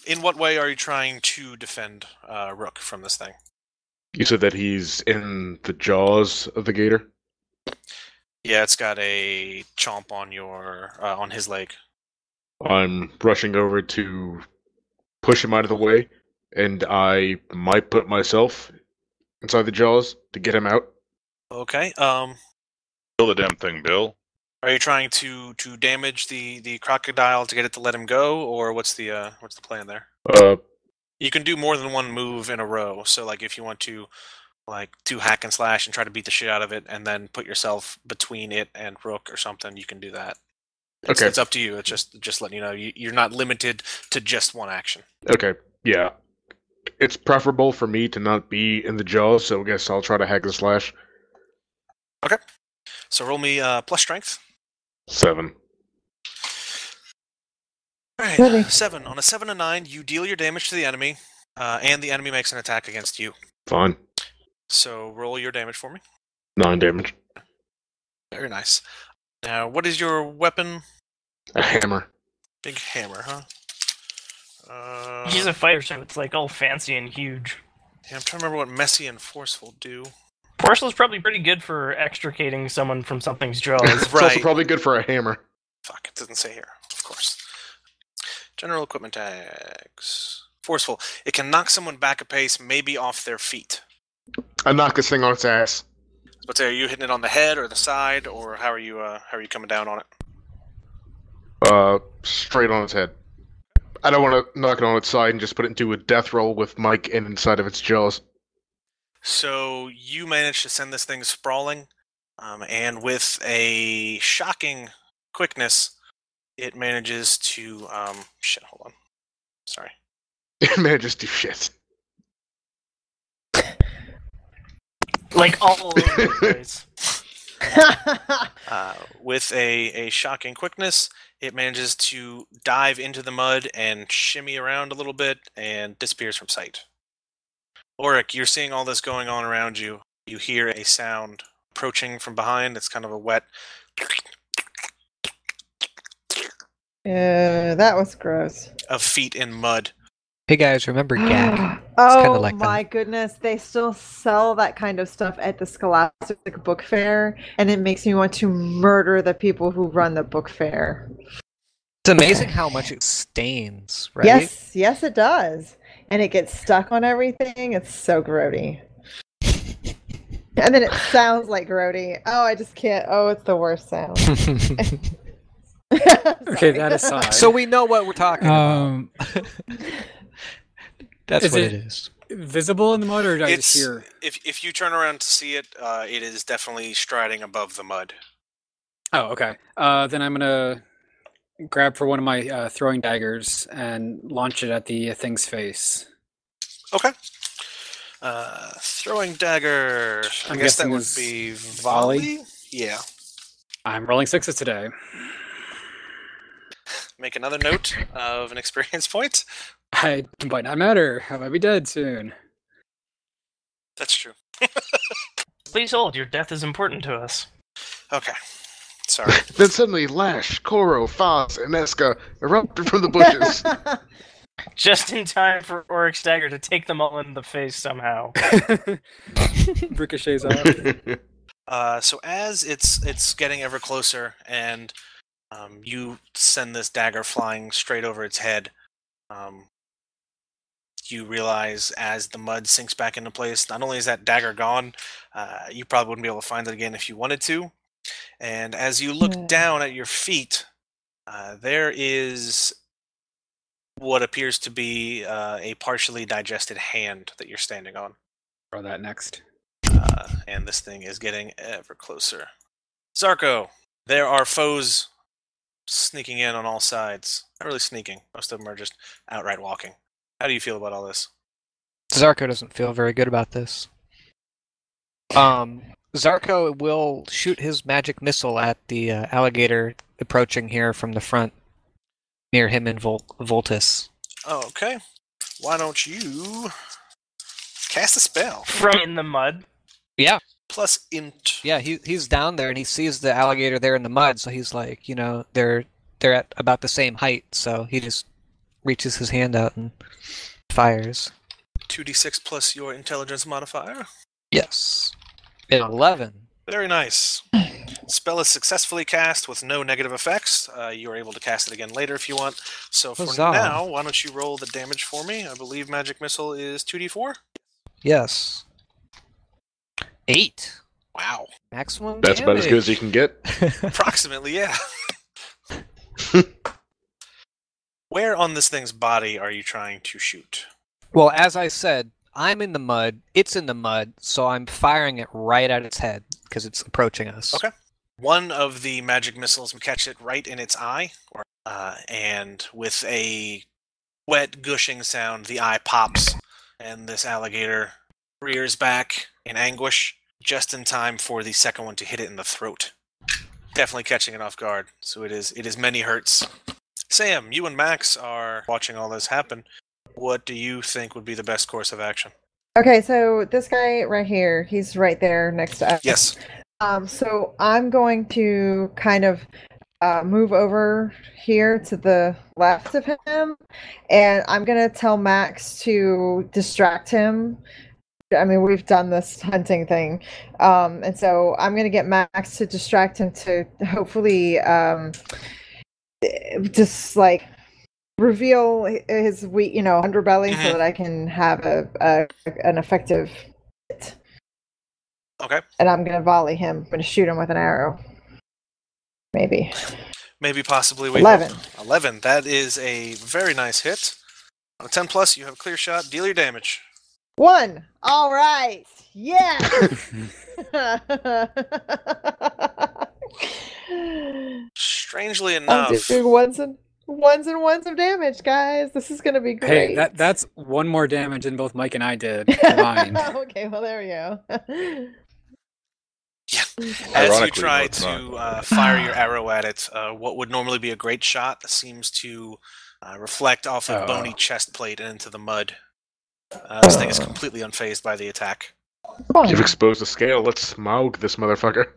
in what way are you trying to defend Rook from this thing? You said that he's in the jaws of the gator? Yeah, it's got a chomp on on his leg. I'm rushing over to push him out of the way, and I might put myself inside the jaws to get him out. Okay. Kill the damn thing, Bill. Are you trying to damage the crocodile to get it to let him go, or what's the plan there? You can do more than one move in a row. So, like, if you want to, like, do hack and slash and try to beat the shit out of it, and then put yourself between it and Rook or something, you can do that. Okay. It's up to you. It's just letting you know you're not limited to just one action. Okay, yeah. It's preferable for me to not be in the jaws, so I guess I'll try to hack and slash. Okay. So roll me plus strength. 7. All right. Really? 7. On a 7 and 9, you deal your damage to the enemy, and the enemy makes an attack against you. Fine. So roll your damage for me. 9 damage. Very nice. Now, what is your weapon? A hammer. Big hammer, huh? He's a fighter, so it's like all fancy and huge. Yeah, I'm trying to remember what messy and forceful do. Forceful is probably pretty good for extricating someone from something's jaws. It's also probably good for a hammer. Fuck, it doesn't say here. Of course. General equipment tags. Forceful. It can knock someone back a pace, maybe off their feet. I knock this thing on its ass. But are you hitting it on the head or the side, or how are you coming down on it? Straight on its head. I don't want to knock it on its side and just put it into a death roll with Mike inside of its jaws. So you managed to send this thing sprawling, and with a shocking quickness, it manages to shit. Hold on, sorry. It manages to shit. Like all over the place. With a shocking quickness, it manages to dive into the mud and shimmy around a little bit and disappears from sight. Auric, you're seeing all this going on around you. You hear a sound approaching from behind. It's kind of a wet... That was gross. of feet in mud. Hey guys, remember Gak? Oh like my goodness, they still sell that kind of stuff at the Scholastic Book Fair, and it makes me want to murder the people who run the book fair. It's amazing how much it stains, right? Yes, it does. And it gets stuck on everything. It's so grody. And then it sounds like grody. Oh, I just can't. Oh, it's the worst sound. Okay, that aside. So we know what we're talking about. That's is what it it is. Visible in the mud, or did I just hear? If you turn around to see it, it is definitely striding above the mud. Oh, okay. Then I'm gonna grab for one of my throwing daggers and launch it at the thing's face. Okay. Throwing dagger. I guess that guessing would is be volley? volley? Yeah. I'm rolling 6s today. Make another note of an experience point. I might not matter. I might be dead soon. That's true. Please hold, your death is important to us. Okay. Sorry. Then suddenly Lash, Koro, Foz, and Eska erupted from the bushes. Just in time for Oryx Dagger to take them all in the face somehow. Ricochets off. So as it's getting ever closer, and you send this dagger flying straight over its head, You realize as the mud sinks back into place, not only is that dagger gone, you probably wouldn't be able to find it again if you wanted to. And as you look down at your feet, there is what appears to be a partially digested hand that you're standing on. Throw that next. And this thing is getting ever closer. Zarko, there are foes sneaking in on all sides. Not really sneaking. Most of them are just outright walking. How do you feel about all this? Zarko doesn't feel very good about this. Zarko will shoot his magic missile at the alligator approaching here from the front, near him in Voltus. Okay. Why don't you cast a spell? From in the mud. Yeah. Plus int. Yeah, he's down there and he sees the alligator there in the mud, so he's like, they're at about the same height, so he just reaches his hand out and fires. 2d6 plus your intelligence modifier. Yes. 11. Very nice. Spell is successfully cast with no negative effects. You are able to cast it again later if you want. So for Huzzah. now, why don't you roll the damage for me? I believe Magic Missile is 2d4. Yes. 8. Wow. Maximum That's about as good as you can get. Approximately, yeah. Where on this thing's body are you trying to shoot? Well, as I said, I'm in the mud, it's in the mud, so I'm firing it right at its head, because it's approaching us. Okay. One of the magic missiles will catch it right in its eye, and with a wet, gushing sound, the eye pops, and this alligator rears back in anguish, just in time for the second one to hit it in the throat. Definitely catching it off guard, so it is many hurts. Sam, you and Max are watching all this happen. What do you think would be the best course of action? Okay, so this guy right here, he's right there next to us. Yes. So I'm going to kind of move over here to the left of him, and I'm going to tell Max to distract him. I mean, we've done this hunting thing. And so I'm going to get Max to distract him to hopefully just like reveal his weak, underbelly so that I can have an effective hit. Okay. And I'm going to volley him. I'm going to shoot him with an arrow. Maybe. Maybe possibly. 11. 11. That is a very nice hit. On a 10 plus, you have a clear shot. Deal your damage. 1. All right. Yeah. Strangely I'm enough, doing ones and ones of damage, guys. This is gonna be great. Hey, that's one more damage than both Mike and I did combined. Okay, well there we go. as you try to fire your arrow at it, what would normally be a great shot seems to reflect off a bony chest plate and into the mud. This thing is completely unfazed by the attack. You've exposed the scale. Let's smaug this motherfucker.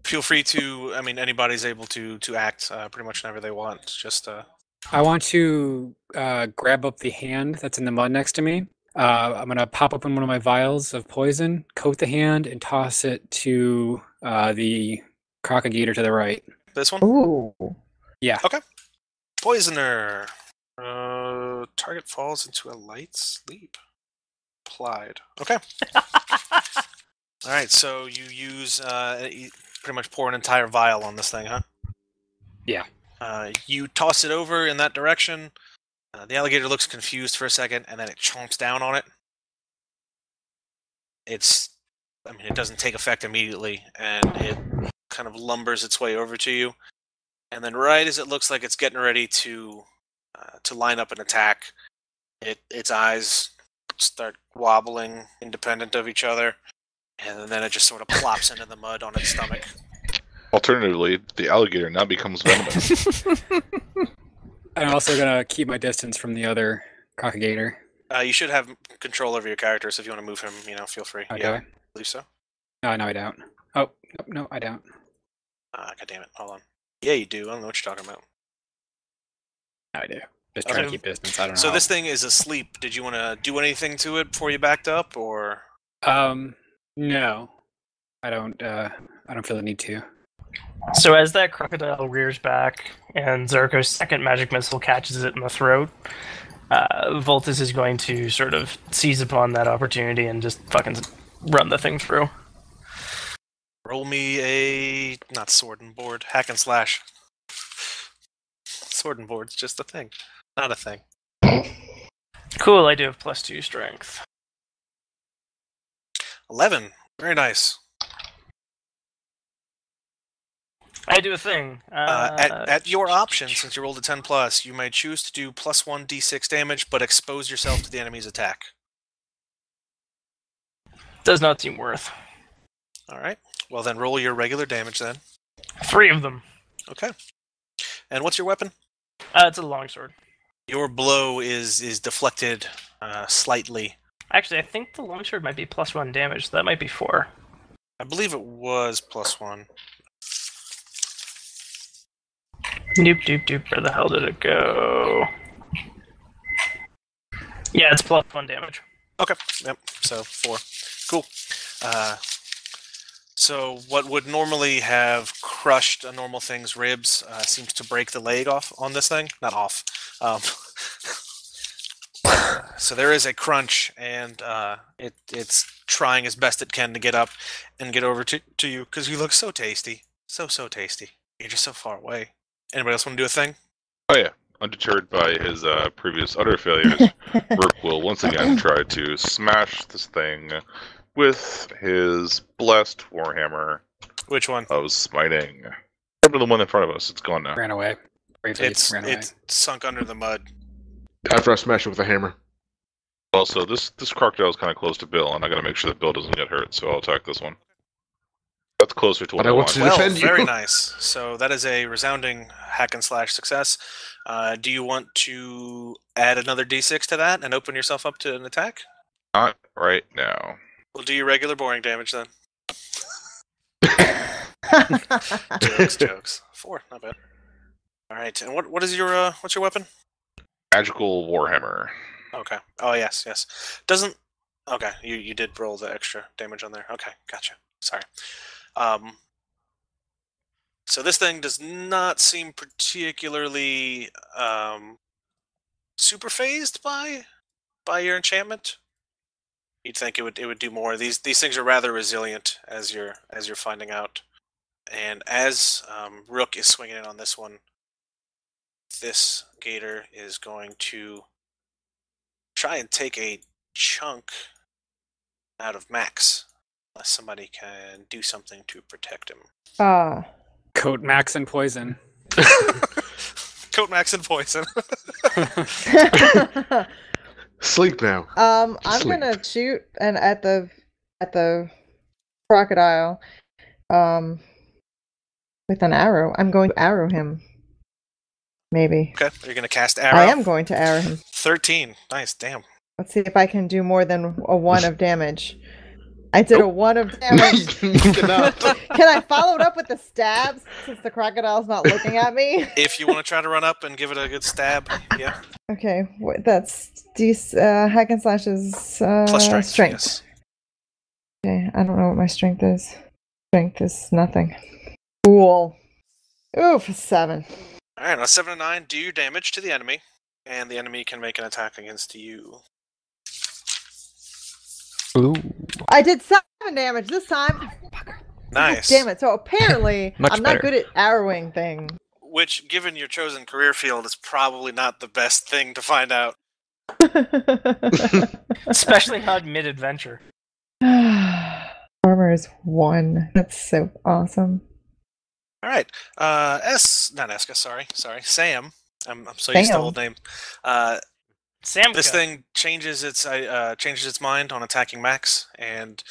Feel free to, anybody's able to act pretty much whenever they want. Just I want to grab up the hand that's in the mud next to me. I'm going to pop open one of my vials of poison, coat the hand, and toss it to the crocodile to the right. This one? Ooh. Yeah. Okay. Poisoner. Target falls into a light sleep. Applied. Okay. All right, so you use pretty much pour an entire vial on this thing, huh? Yeah. You toss it over in that direction. The alligator looks confused for a second, and then it chomps down on it. It doesn't take effect immediately, and it kind of lumbers its way over to you. And then right as it looks like it's getting ready to line up an attack, its eyes start wobbling independent of each other, and then it just sort of plops into the mud on its stomach. Alternatively, the alligator now becomes venomous. I'm also going to keep my distance from the other crocodile. You should have control over your character, so if you want to move him, feel free. Okay. Yeah, I believe so. No, I don't. Oh, no, I don't. God damn it. Hold on. Yeah, you do. I don't know what you're talking about. No, I do. Just trying to keep distance. I don't know. So this thing is asleep. Did you want to do anything to it before you backed up, or? No. I don't feel the need to. So as that crocodile rears back and Zarko's second magic missile catches it in the throat, Voltus is going to sort of seize upon that opportunity and just fucking run the thing through. Roll me a not sword and board, hack and slash. Sword and board's just a thing, not a thing. Cool, I do have +2 strength. 11. Very nice. I do a thing. At your option, since you rolled a 10+, you may choose to do +1 d6 damage, but expose yourself to the enemy's attack. Does not seem worth. All right. Well, then roll your regular damage then. 3 of them. Okay. And what's your weapon? It's a longsword. Your blow is deflected slightly. Actually, I think the longsword might be +1 damage, so that might be 4. I believe it was +1. Doop doop doop. Where the hell did it go? Yeah, it's +1 damage. Okay. Yep. So 4. Cool. So what would normally have crushed a normal thing's ribs seems to break the leg off on this thing. Not off. So there is a crunch, and it's trying as best it can to get up and get over to you because you look so tasty. So tasty. You're just so far away. Anybody else want to do a thing? Oh yeah. Undeterred by his previous utter failures, Rook will once again try to smash this thing with his blessed warhammer Which one? of smiting. Remember the one in front of us? It's gone now. Ran away. Bravely ran away. It's sunk under the mud. After I smash it with a hammer. Also, this crocodile is kind of close to Bill, and I got to make sure that Bill doesn't get hurt, so I'll attack this one. That's closer to what But I I want want. to Well, defend you. very nice. So that is a resounding hack and slash success. Do you want to add another d6 to that and open yourself up to an attack? Not right now. We'll do your regular boring damage then. Jokes. 4, not bad. All right, and what is your what's your weapon? Magical warhammer. Okay. Oh yes. Doesn't. Okay, you did roll the extra damage on there. Okay, gotcha. Sorry. So this thing does not seem particularly super phased by your enchantment. You'd think it would do more. These things are rather resilient, as you're finding out. And as Rook is swinging in on this one, this gator is going to try and take a chunk out of Max, unless somebody can do something to protect him. Coat Max and poison. Coat Max and poison. Sleep now. I'm Sleep. gonna shoot and at the crocodile with an arrow. I'm going to arrow him. Maybe. Okay, you're going to cast arrow. I am going to arrow him. 13. Nice, damn. Let's see if I can do more than a 1 of damage. I did a 1 of damage. You cannot. Can I follow it up with the stabs since the crocodile's not looking at me? If you want to try to run up and give it a good stab, yeah. Okay, that's hack and slash is Plus strength. Yes. Okay, I don't know what my strength is. Strength is nothing. Cool. Oof, 7. All right, now 7 and 9 do your damage to the enemy, and the enemy can make an attack against you. Ooh. I did 7 damage this time. Nice. Damn it. So apparently, Much I'm not better. good at arrowing things. Which, given your chosen career field, is probably not the best thing to find out. Especially not mid-adventure. Armor is 1. That's so awesome. All right, Sam. I'm so used to the old name. Samka. This thing changes its mind on attacking Max, and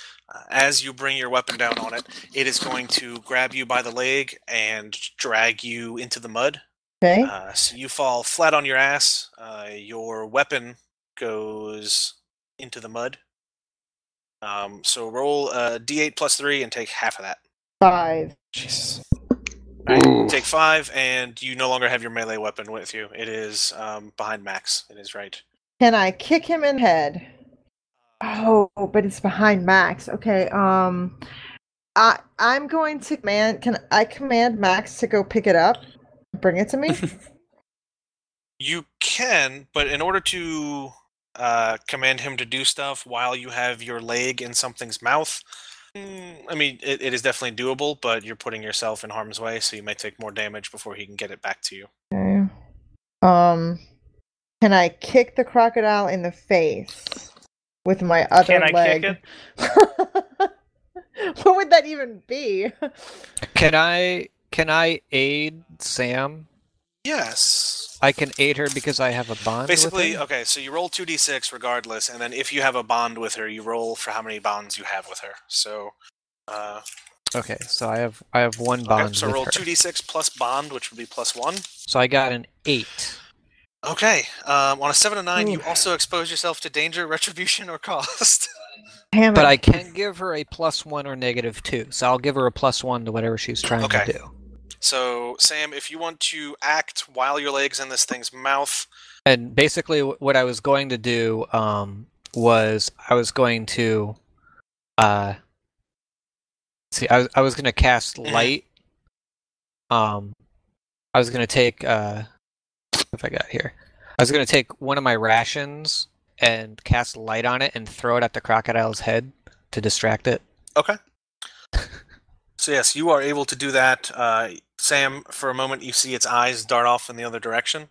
as you bring your weapon down on it, it is going to grab you by the leg and drag you into the mud. Okay. So you fall flat on your ass. Your weapon goes into the mud. So roll a d8 plus 3 and take half of that. 5. Jesus. Alright, take 5, and you no longer have your melee weapon with you. It is behind Max. It is right. Can I kick him in head? Oh, but it's behind Max. Okay. I'm going to command. Can I command Max to go pick it up, bring it to me? You can, but in order to command him to do stuff while you have your leg in something's mouth, I mean, it is definitely doable, but you're putting yourself in harm's way, so you may take more damage before he can get it back to you. Okay. Can I kick the crocodile in the face with my other Can I leg? kick it? What would that even be? Can I aid Sam? Yes. I can aid her because I have a bond. Basically, with her? okay, so you roll 2d6 regardless, and then if you have a bond with her, you roll for how many bonds you have with her. So, Okay, so I have one bond. okay, so with roll her. 2d6 plus bond, which would be +1. So I got an 8. Okay, on a 7 to 9, you Oof. also expose yourself to danger, retribution, or cost. Damn it. But I can give her a +1 or -2, so I'll give her a +1 to whatever she's trying Okay. to do. So, Sam, if you want to act while your leg's in this thing's mouth, And basically, what I was going to do was I was going to see. I was going to cast Mhm. light. I was going to take if I got here. I was going to take one of my rations and cast light on it and throw it at the crocodile's head to distract it. okay. So yes, you are able to do that. Sam, for a moment, you see its eyes dart off in the other direction.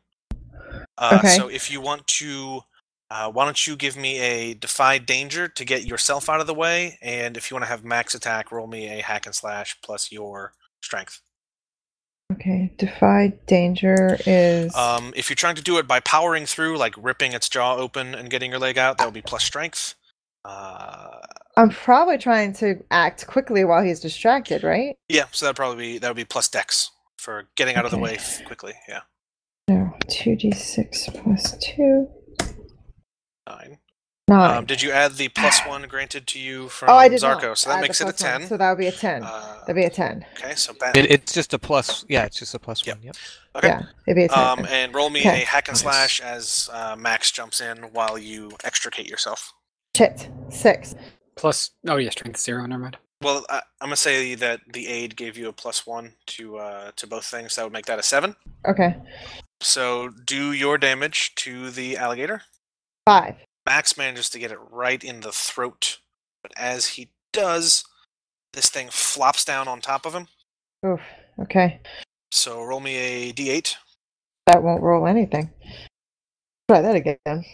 Okay. So if you want to, why don't you give me a defy danger to get yourself out of the way, and if you want to have max attack, roll me a hack and slash plus your strength. Okay, defy danger is. If you're trying to do it by powering through, like ripping its jaw open and getting your leg out, that would be plus strength. I'm probably trying to act quickly while he's distracted, right? Yeah, so that would be plus dex for getting out of the Okay. way quickly. Yeah, No, 2d6 plus 2. 9. 9. Did you add the +1 granted to you from I did Zarko? not So that add makes the it a plus 1, 10. so that would be a 10. That'd be a 10. Okay, so bad. It's just a plus. Yeah, it's just a +1. Yep. Okay. Yeah, it'd be a 10. And roll me Okay. a hack and Nice. slash as Max jumps in while you extricate yourself. Shit. 6. Plus, oh yeah, strength 0. Never mind. Well, I'm gonna say that the aid gave you a +1 to both things. That would make that a 7. Okay. So do your damage to the alligator. 5. Max manages to get it right in the throat, but as he does, this thing flops down on top of him. Oof. Okay. So roll me a d8. That won't roll anything. Try that again.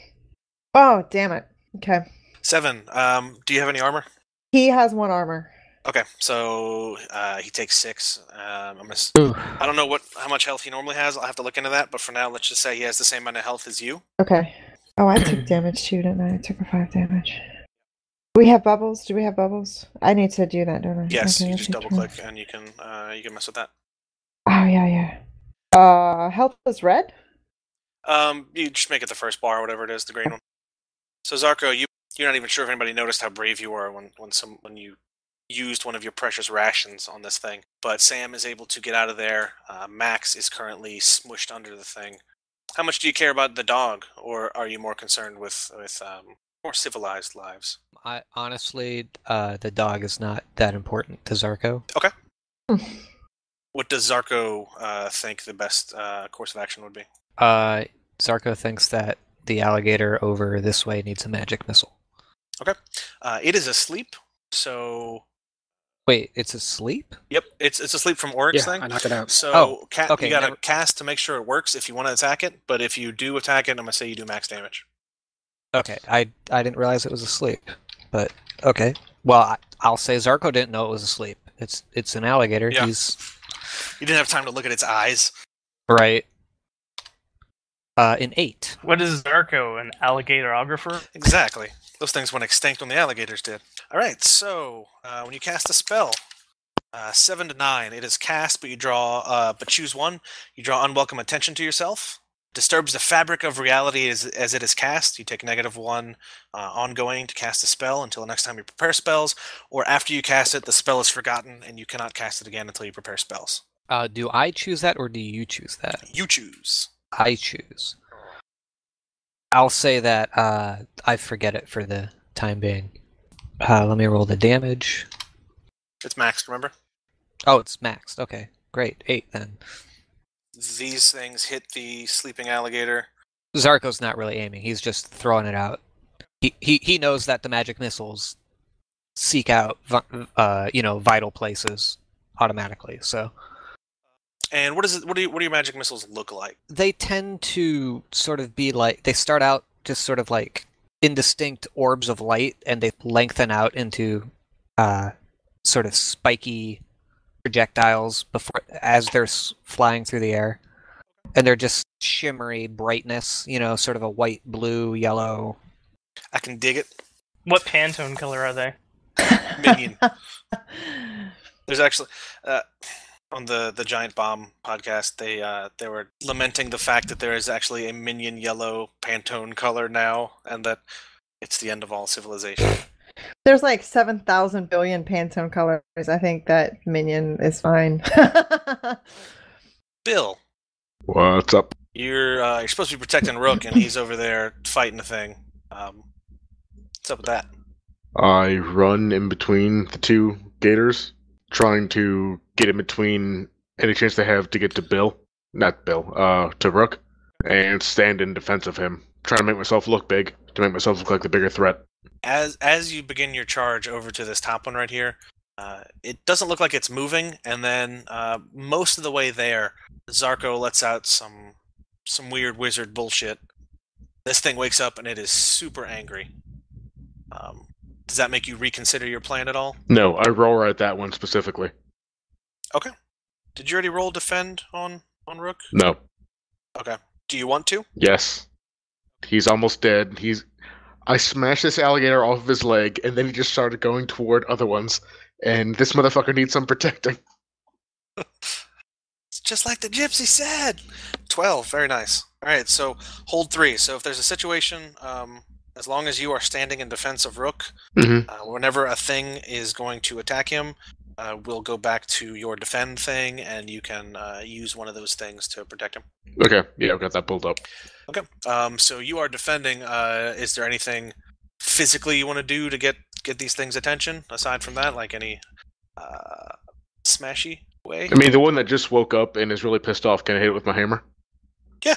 Oh, damn it. Okay. 7. Do you have any armor? He has 1 armor. Okay, so he takes 6. I don't know how much health he normally has. I'll have to look into that. But for now, let's just say he has the same amount of health as you. Okay. Oh, I took damage too, didn't I? I took a 5 damage. We have bubbles? Do we have bubbles? I need to do that, don't I? Yes, Okay, you let's just take double turns. click and you can mess with that. Oh, yeah. Health is red? You just make it the first bar, or whatever it is, the green one. So Zarko, you're not even sure if anybody noticed how brave you were when you used one of your precious rations on this thing. But Sam is able to get out of there. Max is currently smushed under the thing. How much do you care about the dog, or are you more concerned with more civilized lives? I honestly, the dog is not that important to Zarko. What does Zarko think the best course of action would be? Zarko thinks that the alligator over this way needs a magic missile. Okay. It is asleep, so... Wait, it's asleep? Yep, it's asleep from Oryx Yeah, thing. I knocked it out. So okay, you gotta never- cast to make sure it works if you want to attack it, but if you do attack it, I'm gonna say you do max damage. Okay, I didn't realize it was asleep, but okay. Well, I'll say Zarko didn't know it was asleep. It's an alligator. Yeah. He's You didn't have time to look at its eyes. right. An 8. What is Zarko, an alligatorographer? Exactly. Those things went extinct when the alligators did. Alright, so when you cast a spell, 7 to 9, it is cast, but you draw, but choose one. You draw unwelcome attention to yourself. Disturbs the fabric of reality as it is cast. You take -1 ongoing to cast a spell until the next time you prepare spells, or after you cast it, the spell is forgotten and you cannot cast it again until you prepare spells. Do I choose that or do you choose that? You choose. I choose. I'll say that I forget it for the time being. Let me roll the damage. It's maxed, remember? Oh, it's maxed. Okay, great. 8 then. These things hit the sleeping alligator. Zarko's not really aiming. He's just throwing it out. He knows that the magic missiles seek out vital places automatically. So And what is it? What do your magic missiles look like? they tend to sort of be like, they start out just sort of like indistinct orbs of light, and they lengthen out into sort of spiky projectiles as they're flying through the air, and they're just shimmery brightness, sort of a white, blue, yellow. I can dig it. What Pantone color are they? Minion. There's actually on the Giant Bomb podcast, they were lamenting the fact that there is actually a minion yellow Pantone color now, and that it's the end of all civilization. There's like 7,000 billion Pantone colors. I think that minion is fine. Bill, What's up? you're supposed to be protecting Rook, and he's over there fighting the thing. What's up with that? I run in between the two gators, trying to get in between any chance they have to get to to Rook, and stand in defense of him, trying to make myself look big, to make myself look like the bigger threat. As you begin your charge over to this top one right here, it doesn't look like it's moving, and then most of the way there, Zarko lets out some weird wizard bullshit. This thing wakes up and it is super angry. Does that make you reconsider your plan at all? No, I roar at that one specifically. Okay. Did you already roll defend on Rook? No. Okay. Do you want to? Yes. He's almost dead. I smashed this alligator off of his leg, and then he just started going toward other ones. And this motherfucker needs some protecting. It's just like the gypsy said. 12. Very nice. All right. So hold 3. So if there's a situation, as long as you are standing in defense of Rook, whenever a thing is going to attack him, we'll go back to your defend thing, and you can use one of those things to protect him. Okay, yeah, I've got that pulled up. Okay. So you are defending. Is there anything physically you want to do to get these things' attention aside from that, like any smashy way? I mean, the one that just woke up and is really pissed off, can I hit it with my hammer? Yeah,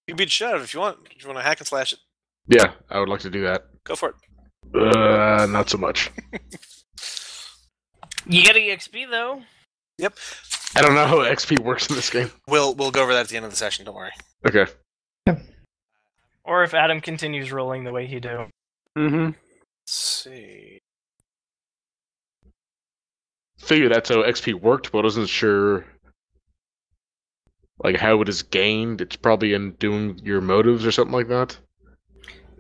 you can beat the shit out of it if you want. If you want to hack and slash it, Yeah, I would like to do that. go for it. Not so much. You get EXP though. Yep. I don't know how XP works in this game. We'll go over that at the end of the session. Don't worry. Okay. Or if Adam continues rolling the way he do. Mm-hmm. Let's see. Figure that's how XP worked, but I wasn't sure like how it is gained. It's probably in doing your motives or something like that.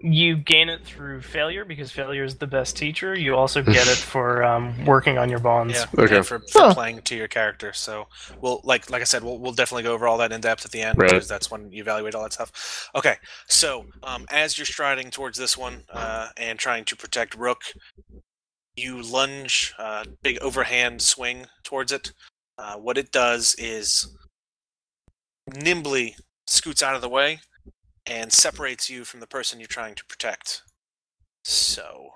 You gain it through failure because failure is the best teacher. You also get it for working on your bonds. Yeah. Okay. And for playing to your character. So we'll like I said, we'll definitely go over all that in depth at the end, Right. because that's when you evaluate all that stuff. Okay. So as you're striding towards this one and trying to protect Rook, you lunge, big overhand swing towards it. What it does is nimbly scoots out of the way and separates you from the person you're trying to protect. So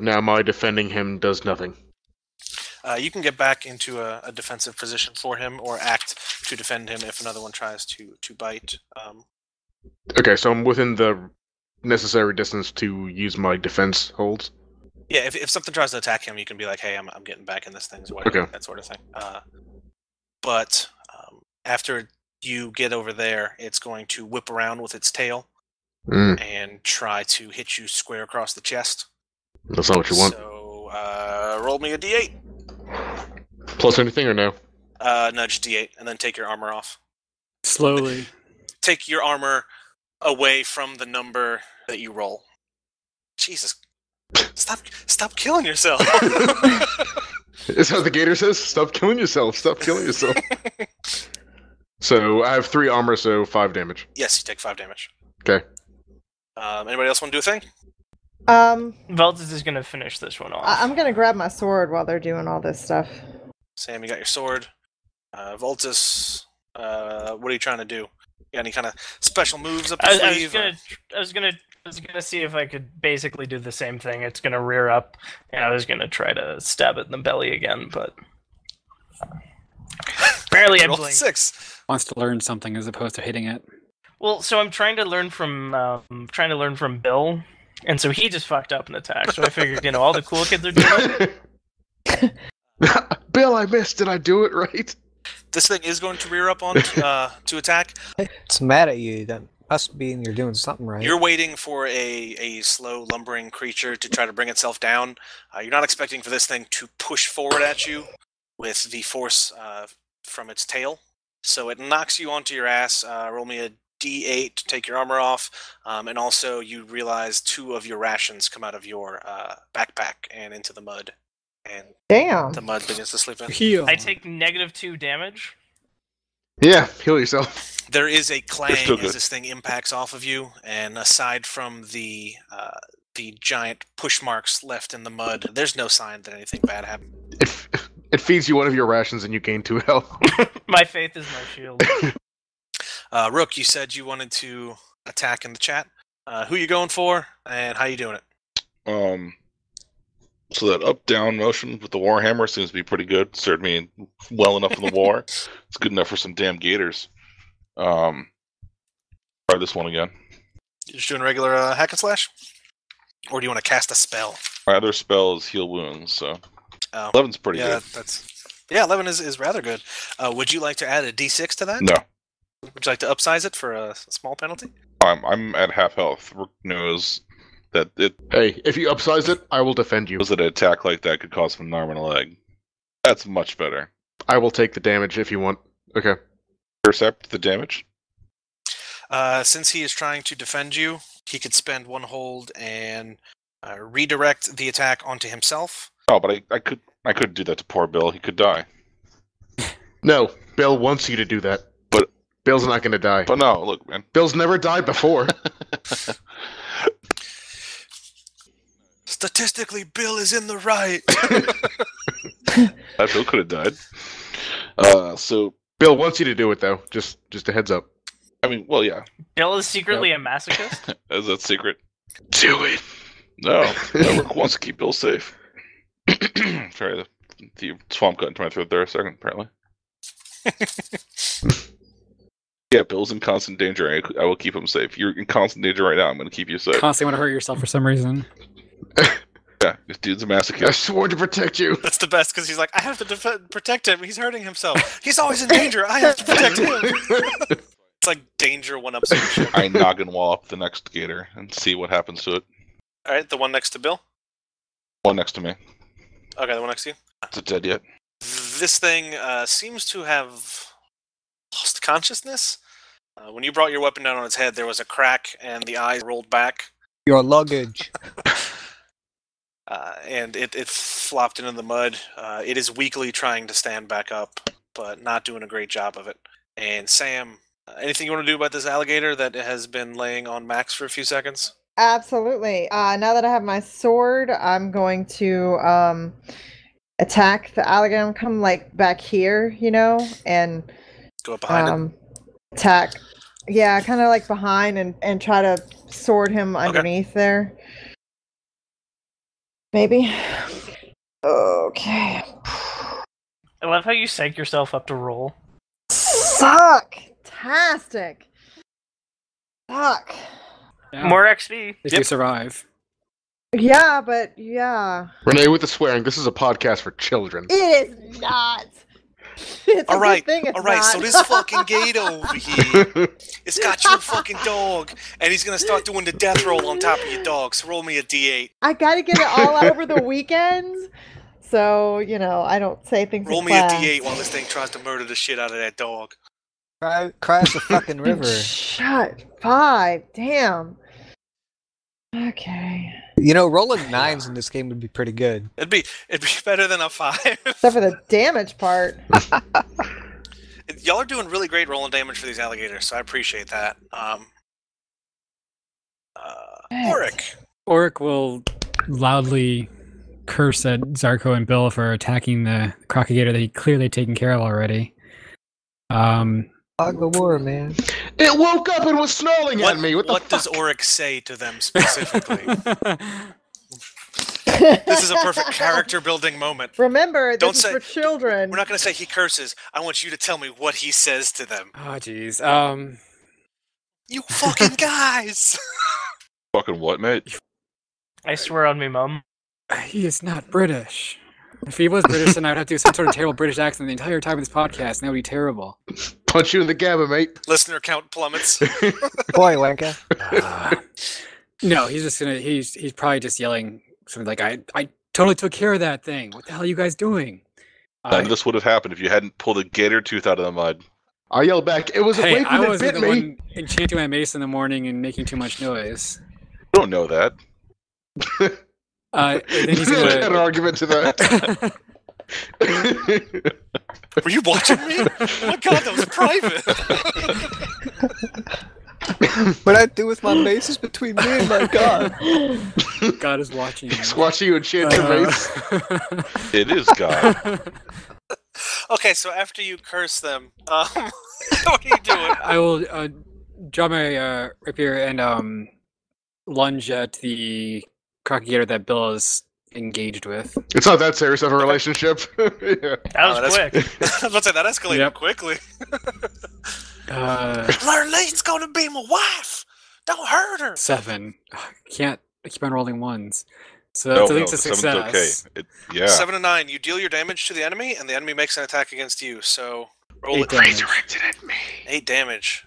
now my defending him does nothing. you can get back into a defensive position for him, or act to defend him if another one tries to bite. Okay, so I'm within the necessary distance to use my defense holds. Yeah, if something tries to attack him, you can be like, "Hey, I'm getting back in this thing," or whatever, Okay. that sort of thing. But after you get over there, it's going to whip around with its tail and try to hit you square across the chest. That's not what you want. So roll me a d8. Plus anything or no? Nudge d8, and then take your armor off. Slowly. Take your armor away from the number that you roll. Jesus. Stop killing yourself. Is that what the gator says? Stop killing yourself. Stop killing yourself. So I have 3 armor, so 5 damage. Yes, you take 5 damage. Okay. Anybody else want to do a thing? Veltus is going to finish this one off. I'm gonna grab my sword while they're doing all this stuff. Sam, you got your sword. Voltus, what are you trying to do? You got any kind of special moves up your sleeve? I was gonna I was gonna see if I could basically do the same thing. It's gonna rear up, and I was gonna try to stab it in the belly again, but apparently I Roll blinked. 6. Wants to learn something as opposed to hitting it. Well, so I'm trying to learn from Bill, and so he just fucked up an attack. So I figured, all the cool kids are doing it. Bill, I missed. Did I do it right? This thing is going to rear up on to attack. It's mad at you. That must mean you're doing something right. You're waiting for a slow, lumbering creature to try to bring itself down. You're not expecting for this thing to push forward at you with the force from its tail. So it knocks you onto your ass. Roll me a D8 to take your armor off. And also you realize 2 of your rations come out of your backpack and into the mud. And Damn. the mud begins to slip in. Heal. I take -2 damage. Yeah, heal yourself. There is a clang still as good. this thing impacts off of you, and aside from the giant push marks left in the mud, there's no sign that anything bad happened. It feeds you one of your rations and you gain 2 health. My faith is my shield. Rook, you said you wanted to attack in the chat. Who you going for, and how you doing it? So that up-down motion with the Warhammer seems to be pretty good. Served me well enough in the war. It's good enough for some damn gators. Try this one again. You just doing regular hack and slash? Or do you want to cast a spell? My other spell is heal wounds, so Oh, 11's pretty yeah, good. 11 is rather good. Would you like to add a D6 to that? No, Would you like to upsize it for a small penalty? I'm at half health. Rook knows that it Hey, if you upsize it, I will defend you. was that an attack like that could cost him an arm and a leg. That's much better. I will take the damage if you want. Okay. Intercept the damage. Since he is trying to defend you, he could spend 1 hold and redirect the attack onto himself. Oh, but I could do that to poor Bill. He could die. No, Bill wants you to do that. But- Bill's not going to die. But no, look, man. Bill's never died before. Statistically, Bill is in the right. That Bill could have died. So Bill wants you to do it, though. Just a heads up. I mean, well, yeah. Bill is secretly a masochist. Is that secret? Do it. No, Rook wants to keep Bill safe. Sorry, the swamp got into my throat there a second, apparently. Yeah, Bill's in constant danger. I will keep him safe. You're in constant danger right now. I'm going to keep you safe. Constantly want to hurt yourself for some reason. Yeah, this dude's a I masochist. swore to protect you. That's the best, because he's like, I have to protect him. He's hurting himself. He's always in danger. I have to protect him. It's like danger 1-ups. I noggin wall up the next gator and see what happens to it. All right, the one next to Bill. One next to me. Okay, the one next to you. Is it dead yet? This thing seems to have lost consciousness. When you brought your weapon down on its head, there was a crack, and the eyes rolled back, Your luggage. and it flopped into the mud. It is weakly trying to stand back up, but not doing a great job of it. And Sam, anything you want to do about this alligator that has been laying on Max for a few seconds? Absolutely. Now that I have my sword, I'm going to attack the alligator. I'm come like back here, and Go up behind him. attack. Yeah, kind of like behind and try to sword him underneath there. Maybe. Okay. I love how you psych yourself up to roll. Suck-tastic. Fuck. Yeah, More XP. if Yep. you survive. Yeah, but yeah. Renee with the swearing. This is a podcast for children. It is not. It's a All right, good thing it's all right. not. So this fucking gator over here, it's got your fucking dog, and he's gonna start doing the death roll on top of your dog. So roll me a D8. I gotta get it all out over the weekends, so I don't say things. Roll in me a class. D8 while this thing tries to murder the shit out of that dog. Crash the fucking river. Shut 5. Damn. Okay. Rolling 9s in this game would be pretty good. It'd be better than a 5. Except for the damage part. Y'all are doing really great rolling damage for these alligators, so I appreciate that. Oric. Oric will loudly curse at Zarko and Bill for attacking the crocodile that he clearly taken care of already. Fog of war, man. It woke up and was snarling at me. What the What fuck? does Oryx say to them specifically? This is a perfect character building moment. Remember, Don't this is say- for children. We're not going to say he curses. I want you to tell me what he says to them. Oh, jeez. You fucking guys! Fucking what, mate? I swear on me, Mum. He is not British. If he was British, then I would have to do some sort of terrible British accent the entire time of this podcast, and that would be terrible. Punch you in the gabba, mate. Listener count plummets. Boy, Wanka. No, he's just gonna. He's probably just yelling something like, "I totally took care of that thing. What the hell are you guys doing?" None of this would have happened if you hadn't pulled a gator tooth out of the mud. I yelled back, it was Hey, awake I when it wasn't bit the me. one enchanting my mace in the morning and making too much noise. You don't know that. And then he's I had an gonna. argument to that. Were you watching me? Oh my god, that was private. What I do with my mace is between me and my god. God is watching. He's watching you enchant your mace. It is God. Okay, so after you curse them, what are you doing? I will draw my rapier and lunge at the crocodile that Bill is engaged with. It's not that serious of a relationship. Yeah. That was quick. Let's say that escalated Yep. quickly. Lurleen's gonna be my wife. Don't hurt her. 7. I keep on rolling ones. So No, that's at no, least a seven's success. okay. Yeah. 7 and 9. You deal your damage to the enemy, and the enemy makes an attack against you. So roll 8 it. damage. Resurrected at me. 8 damage.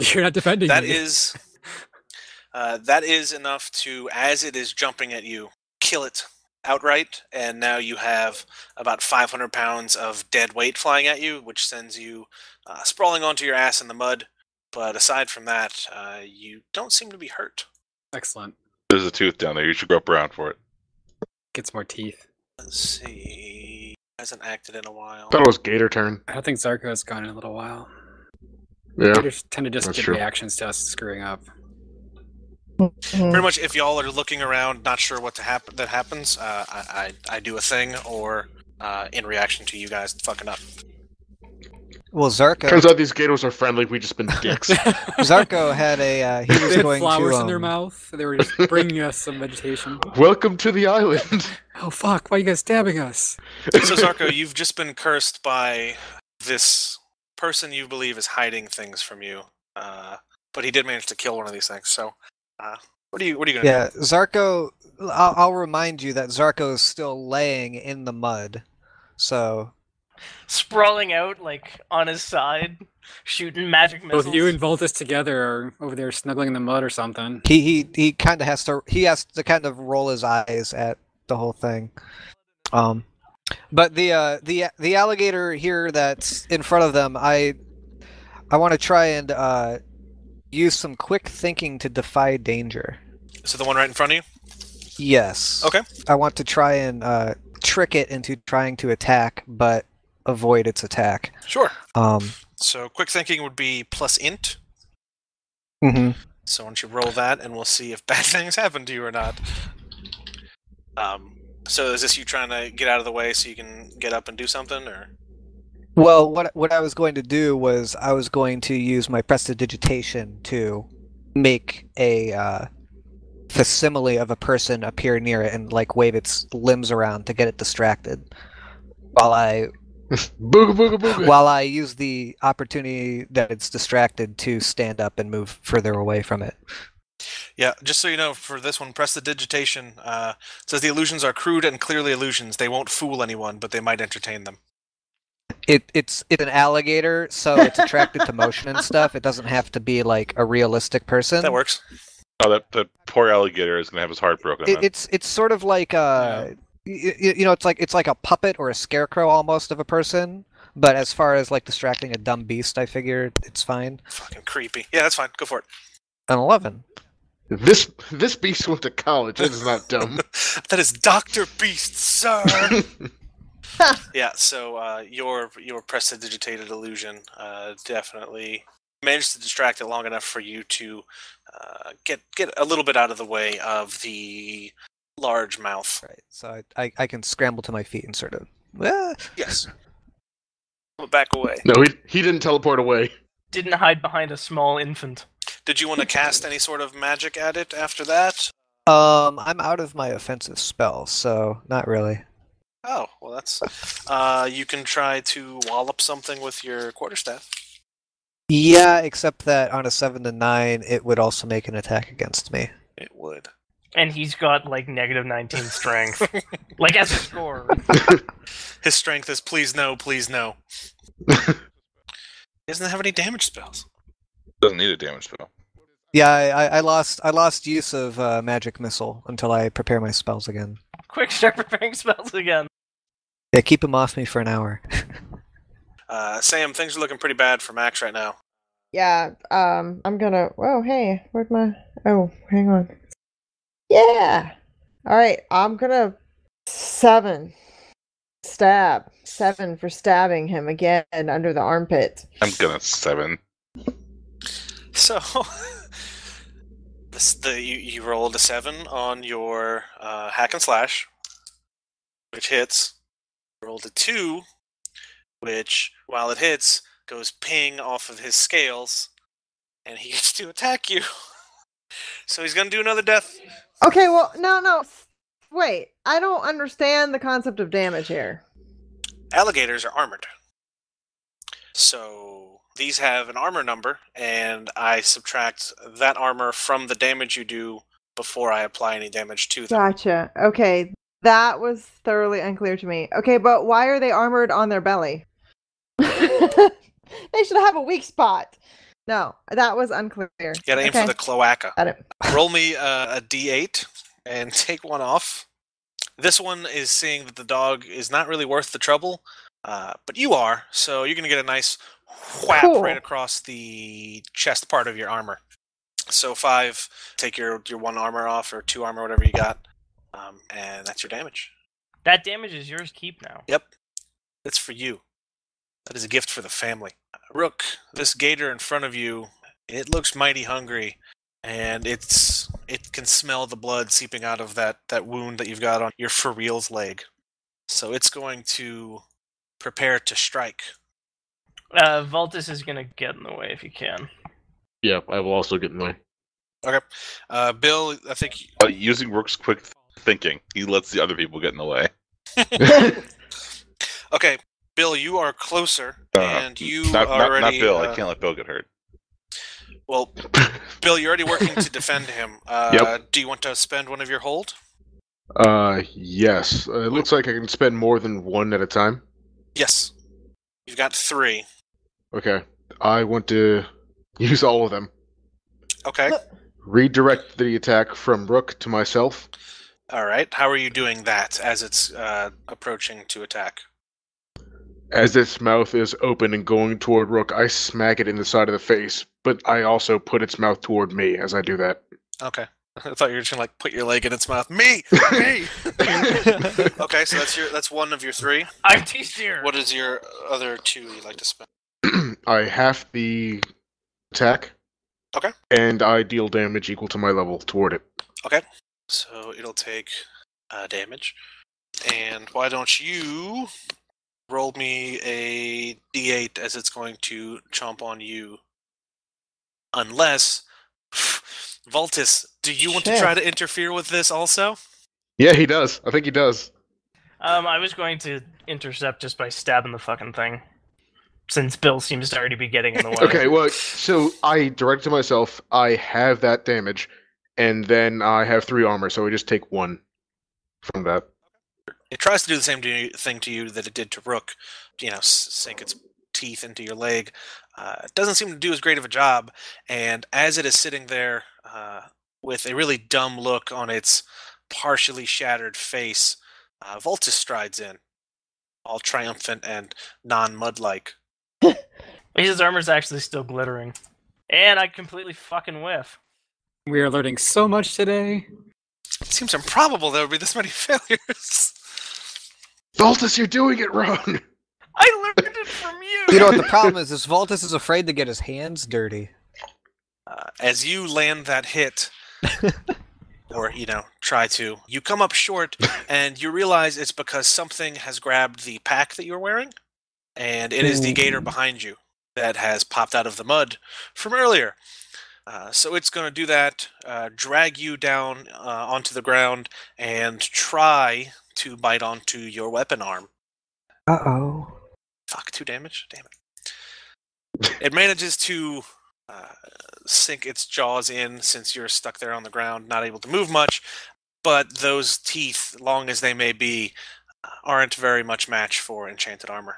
You're not defending That me. is enough to, as it is jumping at you, kill it outright. And now you have about 500 pounds of dead weight flying at you, which sends you sprawling onto your ass in the mud. But aside from that, you don't seem to be hurt. Excellent. There's a tooth down there. You should go up around for it. Gets more teeth. Let's see. Hasn't acted in a while. Thought it was Gator turn. I don't think Zarko's gone in a little while. Yeah. Gators tend to just That's get true. reactions to us screwing up. Pretty much, if y'all are looking around, not sure what that happens, I do a thing, or in reaction to you guys fucking up. Well, Zarko. Turns out these Gators are friendly. We just been dicks. Zarko had a. He was They had going flowers to. in their mouth. They were just bringing us some vegetation. Welcome to the island. Oh fuck! Why are you guys stabbing us? So, Zarko, you've just been cursed by this person you believe is hiding things from you, but he did manage to kill one of these things. So, what are you gonna Yeah, Zarko. I'll remind you that Zarko is still laying in the mud. So Sprawling out, like, on his side, shooting magic missiles. Both you and Voltus together are over there snuggling in the mud or something. he kind of has to. He has to kind of roll his eyes at the whole thing. But the alligator here that's in front of them, I want to try and use some quick thinking to defy danger. So the one right in front of you? Yes. Okay. I want to try and trick it into trying to attack, but avoid its attack. Sure. Um. So quick thinking would be plus int. Mhm. So why don't you roll that, and we'll see if bad things happen to you or not. So is this you trying to get out of the way so you can get up and do something, or? Well, what I was going to do was I was going to use my prestidigitation to make a facsimile of a person appear near it and like wave its limbs around to get it distracted, while I Booga booga booga. while I use the opportunity that it's distracted to stand up and move further away from it. Yeah, just so you know, for this one, prestidigitation says the illusions are crude and clearly illusions. They won't fool anyone, but they might entertain them. It's an alligator, so it's attracted to motion and stuff. It doesn't have to be like a realistic person. That works. Oh, that poor alligator is gonna have his heart broken. then. It's sort of like you know, it's like a puppet or a scarecrow almost of a person. But as far as like distracting a dumb beast, I figured it's fine. Fucking creepy. Yeah, that's fine. Go for it. An 11. This beast went to college. That is not dumb. That is Dr. Beast, sir! Yeah, so your prestidigitated illusion definitely managed to distract it long enough for you to get a little bit out of the way of the large mouth. Right. So I can scramble to my feet and sort of. Ah. Yes. Back away. No, he didn't teleport away. didn't hide behind a small infant. Did you want to cast any sort of magic at it after that? I'm out of my offensive spell, so not really. Oh, well, that's... you can try to wallop something with your quarterstaff. Yeah, except that on a 7 to 9, it would also make an attack against me. It would. And he's got, like, negative 19 strength. Like, as a score. His strength is please no, please no. He doesn't have any damage spells. Doesn't need a damage spell. Yeah, I lost use of magic missile until I prepare my spells again. Quick, start preparing spells again. Yeah, keep them off me for an hour. Sam, things are looking pretty bad for Max right now. Yeah, I'm gonna... Whoa, hey, where'd my... Oh, hang on. Yeah! Alright, I'm gonna... 7. Stab. 7 for stabbing him again under the armpit. I'm gonna 7. So, you rolled a 7 on your hack and slash, which hits. You rolled a 2, which, while it hits, goes ping off of his scales, and he gets to attack you. So he's gonna do another death. Okay, well, no. Wait, I don't understand the concept of damage here. Alligators are armored. So these have an armor number, and I subtract that armor from the damage you do before I apply any damage to them. Gotcha. Okay, that was thoroughly unclear to me. Okay, but why are they armored on their belly? They should have a weak spot. No, that was unclear. You gotta aim for the cloaca. Got it. Roll me a d8 and take one off. This one is seeing that the dog is not really worth the trouble, but you are, so you're gonna get a nice whap right across the chest part of your armor. So 5, take your 1 armor off, or 2 armor, whatever you got, and that's your damage. That damage is yours to keep now. Yep. That's for you. That is a gift for the family. Rook, this gator in front of you, it looks mighty hungry, and it can smell the blood seeping out of that wound that you've got on your for real's leg. So it's going to prepare to strike. Voltus is going to get in the way if he can. Yeah, I will also get in the way. Okay. Bill, I think... Using Rook's quick thinking, he lets the other people get in the way. Okay, Bill, you are closer, and you not already... Not Bill, I can't let Bill get hurt. Well, Bill, you're already working to defend him. Yep. Do you want to spend one of your hold? Yes. It looks like I can spend more than 1 at a time. Yes. You've got 3. Okay. I want to use all of them. Okay. Redirect the attack from Rook to myself. All right. How are you doing that as it's approaching to attack? As its mouth is open and going toward Rook, I smack it in the side of the face, but I also put its mouth toward me as I do that. Okay. I thought you were just gonna put your leg in its mouth. Me. Okay, so that's 1 of your 3. I'm T-Steer. What is your other 2 you'd like to spend? I half the attack. Okay. And I deal damage equal to my level toward it. Okay. So it'll take damage. And why don't you roll me a d8 as it's going to chomp on you? Unless... Voltus, do you want to try to interfere with this also? Yeah, he does. I think he does. I was going to intercept just by stabbing the fucking thing. Since Bill seems to already be getting in the way. Okay, well, so I direct to myself, I have that damage, and then I have 3 armor, so I just take 1 from that. It tries to do the same thing to you that it did to Rook, sink its teeth into your leg. It doesn't seem to do as great of a job, and as it is sitting there with a really dumb look on its partially shattered face, Voltus strides in, all triumphant and non-mud-like. His armor's actually still glittering. And I completely fucking whiff. We are learning so much today. It seems improbable there would be this many failures. Voltus, you're doing it wrong! I learned it from you! You know what the problem is? Voltus is afraid to get his hands dirty. As you land that hit, or, try to, you come up short, and you realize it's because something has grabbed the pack that you're wearing, and it is the gator behind you. that has popped out of the mud from earlier. So it's going to do that, drag you down onto the ground, and try to bite onto your weapon arm. Uh-oh. Fuck, 2 damage? Damn it. It manages to sink its jaws in since you're stuck there on the ground, not able to move much, but those teeth, long as they may be, aren't very much match for enchanted armor.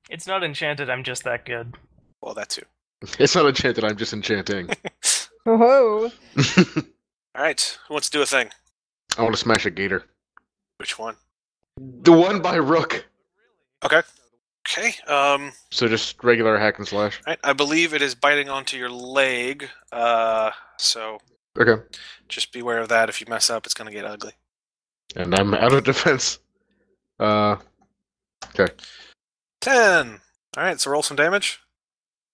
It's not enchanted, I'm just that good. Well, that too. It's not enchanted, I'm just enchanting. Whoa. Alright, who wants to do a thing? I want to smash a gator. Which one? The one by Rook. Okay. Okay, So just regular hack and slash. right, I believe it is biting onto your leg, so Okay. just beware of that. If you mess up, it's going to get ugly. And I'm out of defense. Okay. 10! Alright, so roll some damage.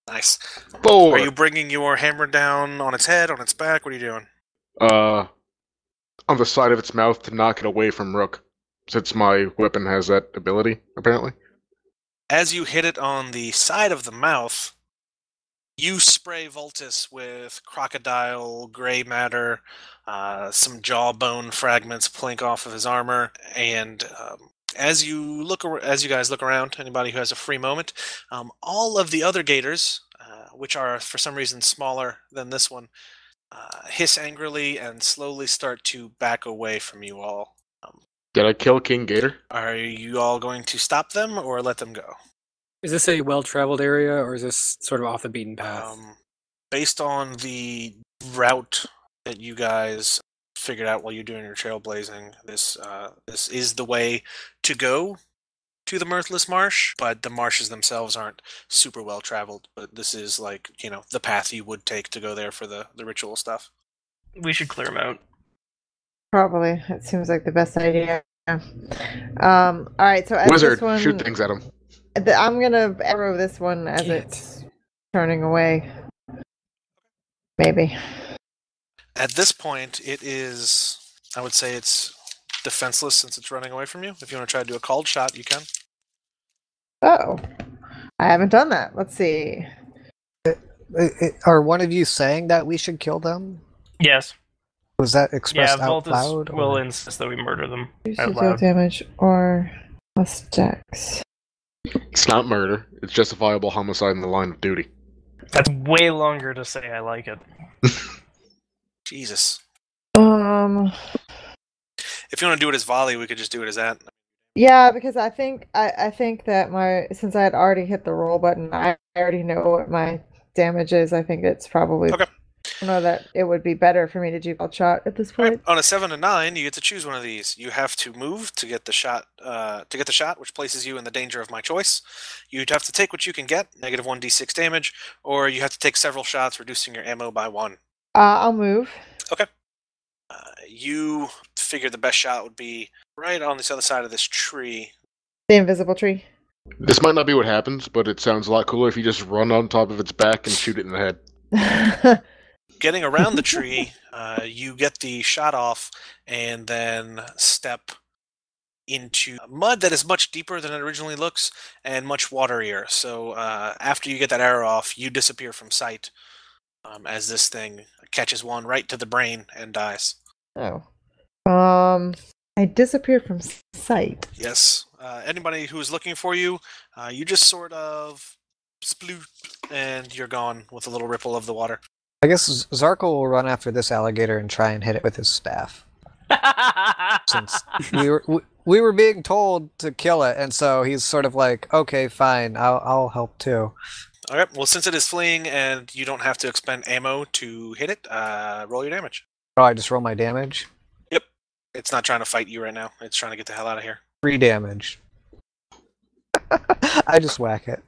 Nice. 4. Are you bringing your hammer down on its head, on its back? What are you doing? On the side of its mouth to knock it away from Rook, since my weapon has that ability, apparently. As you hit it on the side of the mouth, you spray Voltus with crocodile, gray matter, some jawbone fragments plink off of his armor, and as you guys look around, anybody who has a free moment, all of the other gators, which are for some reason smaller than this one, hiss angrily and slowly start to back away from you all. Did I kill King Gator? Are you all going to stop them or let them go? Is this a well-traveled area, or is this sort of off the beaten path? Based on the route that you guys figured out while you're doing your trailblazing, this is the way to go to the Mirthless Marsh, but the marshes themselves aren't super well-traveled, but this is like, the path you would take to go there for the ritual stuff. We should clear them out. Probably. It seems like the best idea. Alright, so as Wizard, this one, shoot things at him. I'm gonna arrow this one as it's turning away. Maybe. At this point, it is, I would say it's defenseless since it's running away from you. If you want to try to do a called shot, you can. Oh. I haven't done that. Let's see. Are one of you saying that we should kill them? Yes. Was that expressed Yeah, out Voltus loud? will insist that we murder them Use out to deal loud. damage or plus dex. It's not murder. It's justifiable homicide in the line of duty. That's way longer to say I like it. Jesus. If you want to do it as volley, we could just do it as that. Yeah, because I think that since I had already hit the roll button, I already know what my damage is. I think it's probably Okay. I know that it would be better for me to do called shot at this point. Right. On a 7 to 9, you get to choose one of these. You have to move to get the shot, which places you in the danger of my choice. You'd have to take what you can get, negative 1d6 damage, or you have to take several shots, reducing your ammo by 1. I'll move. Okay. You figure the best shot would be right on this other side of this tree. The invisible tree. This might not be what happens, but it sounds a lot cooler if you just run on top of its back and shoot it in the head. Getting around the tree, you get the shot off and then step into mud that is much deeper than it originally looks and much waterier. So after you get that arrow off, you disappear from sight as this thing catches one right to the brain and dies. Oh. I disappeared from sight. Yes. Anybody who's looking for you, you just sort of sploop and you're gone with a little ripple of the water. I guess Zarko will run after this alligator and try and hit it with his staff. Since we were being told to kill it, and so he's sort of like, okay, fine, I'll help too. All right. Well, since it is fleeing and you don't have to expend ammo to hit it, roll your damage. Oh, I just roll my damage? Yep. It's not trying to fight you right now. It's trying to get the hell out of here. 3 damage. I just whack it.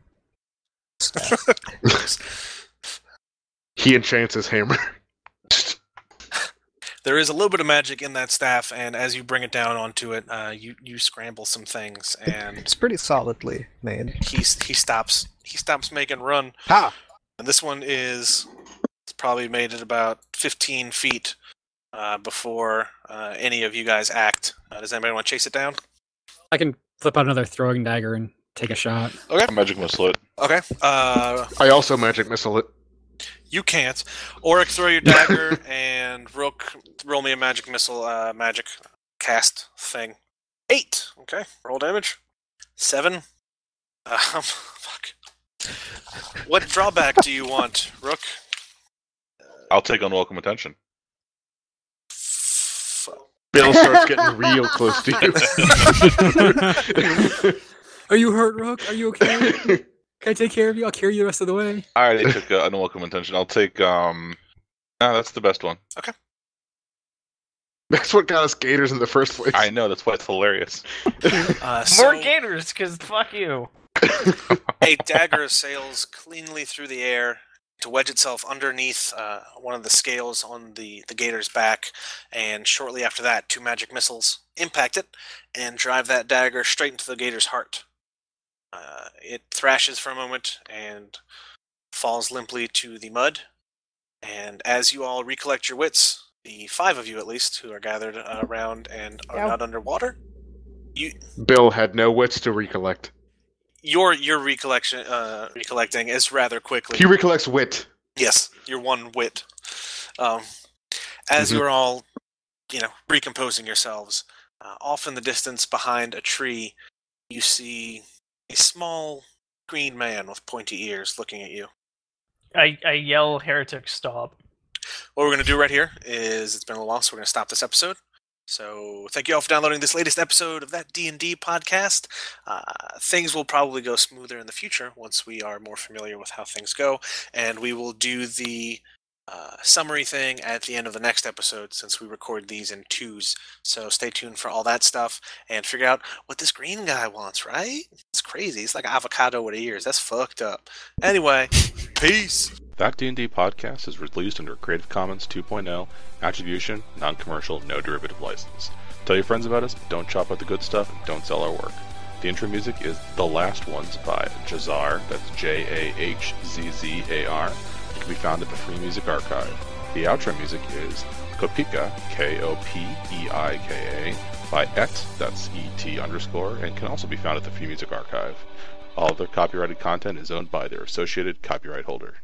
He enchants his hammer. There is a little bit of magic in that staff, and as you bring it down onto it, you scramble some things, and It's pretty solidly made. he stops making run. Ha! And this one it's probably made it about 15 feet before any of you guys act. Does anybody want to chase it down? I can flip out another throwing dagger and take a shot. Okay. Magic missile it. Okay. I also magic missile it. You can't. Auric, throw your dagger, and Rook, roll me a magic missile, magic cast thing. 8. Okay. Roll damage. 7. Fuck. What drawback do you want, Rook? I'll take unwelcome attention. Bill starts getting real close to you. Are you hurt, Rook? Are you okay? Can I take care of you? I'll carry you the rest of the way. I already took unwelcome attention. I'll take, that's the best one. Okay. That's what got us gators in the first place. I know, that's why it's hilarious. More gators, because fuck you. A dagger sails cleanly through the air to wedge itself underneath one of the scales on the gator's back, and shortly after that, 2 magic missiles impact it and drive that dagger straight into the gator's heart. It thrashes for a moment and falls limply to the mud, and as you all recollect your wits, the 5 of you at least, who are gathered around and are not underwater, Bill had no wits to recollect. Your recollecting is rather quickly. He recollects wit. Yes, your 1 wit. As you're all, recomposing yourselves, off in the distance behind a tree, you see a small green man with pointy ears looking at you. I yell, "Heretic, stop!" What we're going to do right here is, it's been a little while, so we're going to stop this episode. So thank you all for downloading this latest episode of That D&D podcast. Things will probably go smoother in the future once we are more familiar with how things go, and we will do the summary thing at the end of the next episode, since we record these in 2s. So stay tuned for all that stuff and figure out what this green guy wants, right? It's crazy. It's like avocado with ears. That's fucked up. Anyway, peace. That D&D podcast is released under Creative Commons 2.0, Attribution, Non-Commercial, No Derivative License. Tell your friends about us, but don't chop out the good stuff, and don't sell our work. The intro music is The Last Ones by Jahzzar, that's Jahzzar. It can be found at the Free Music Archive. The outro music is Kopika, Kopeika, by that's ET_, and can also be found at the Free Music Archive. All other copyrighted content is owned by their associated copyright holder.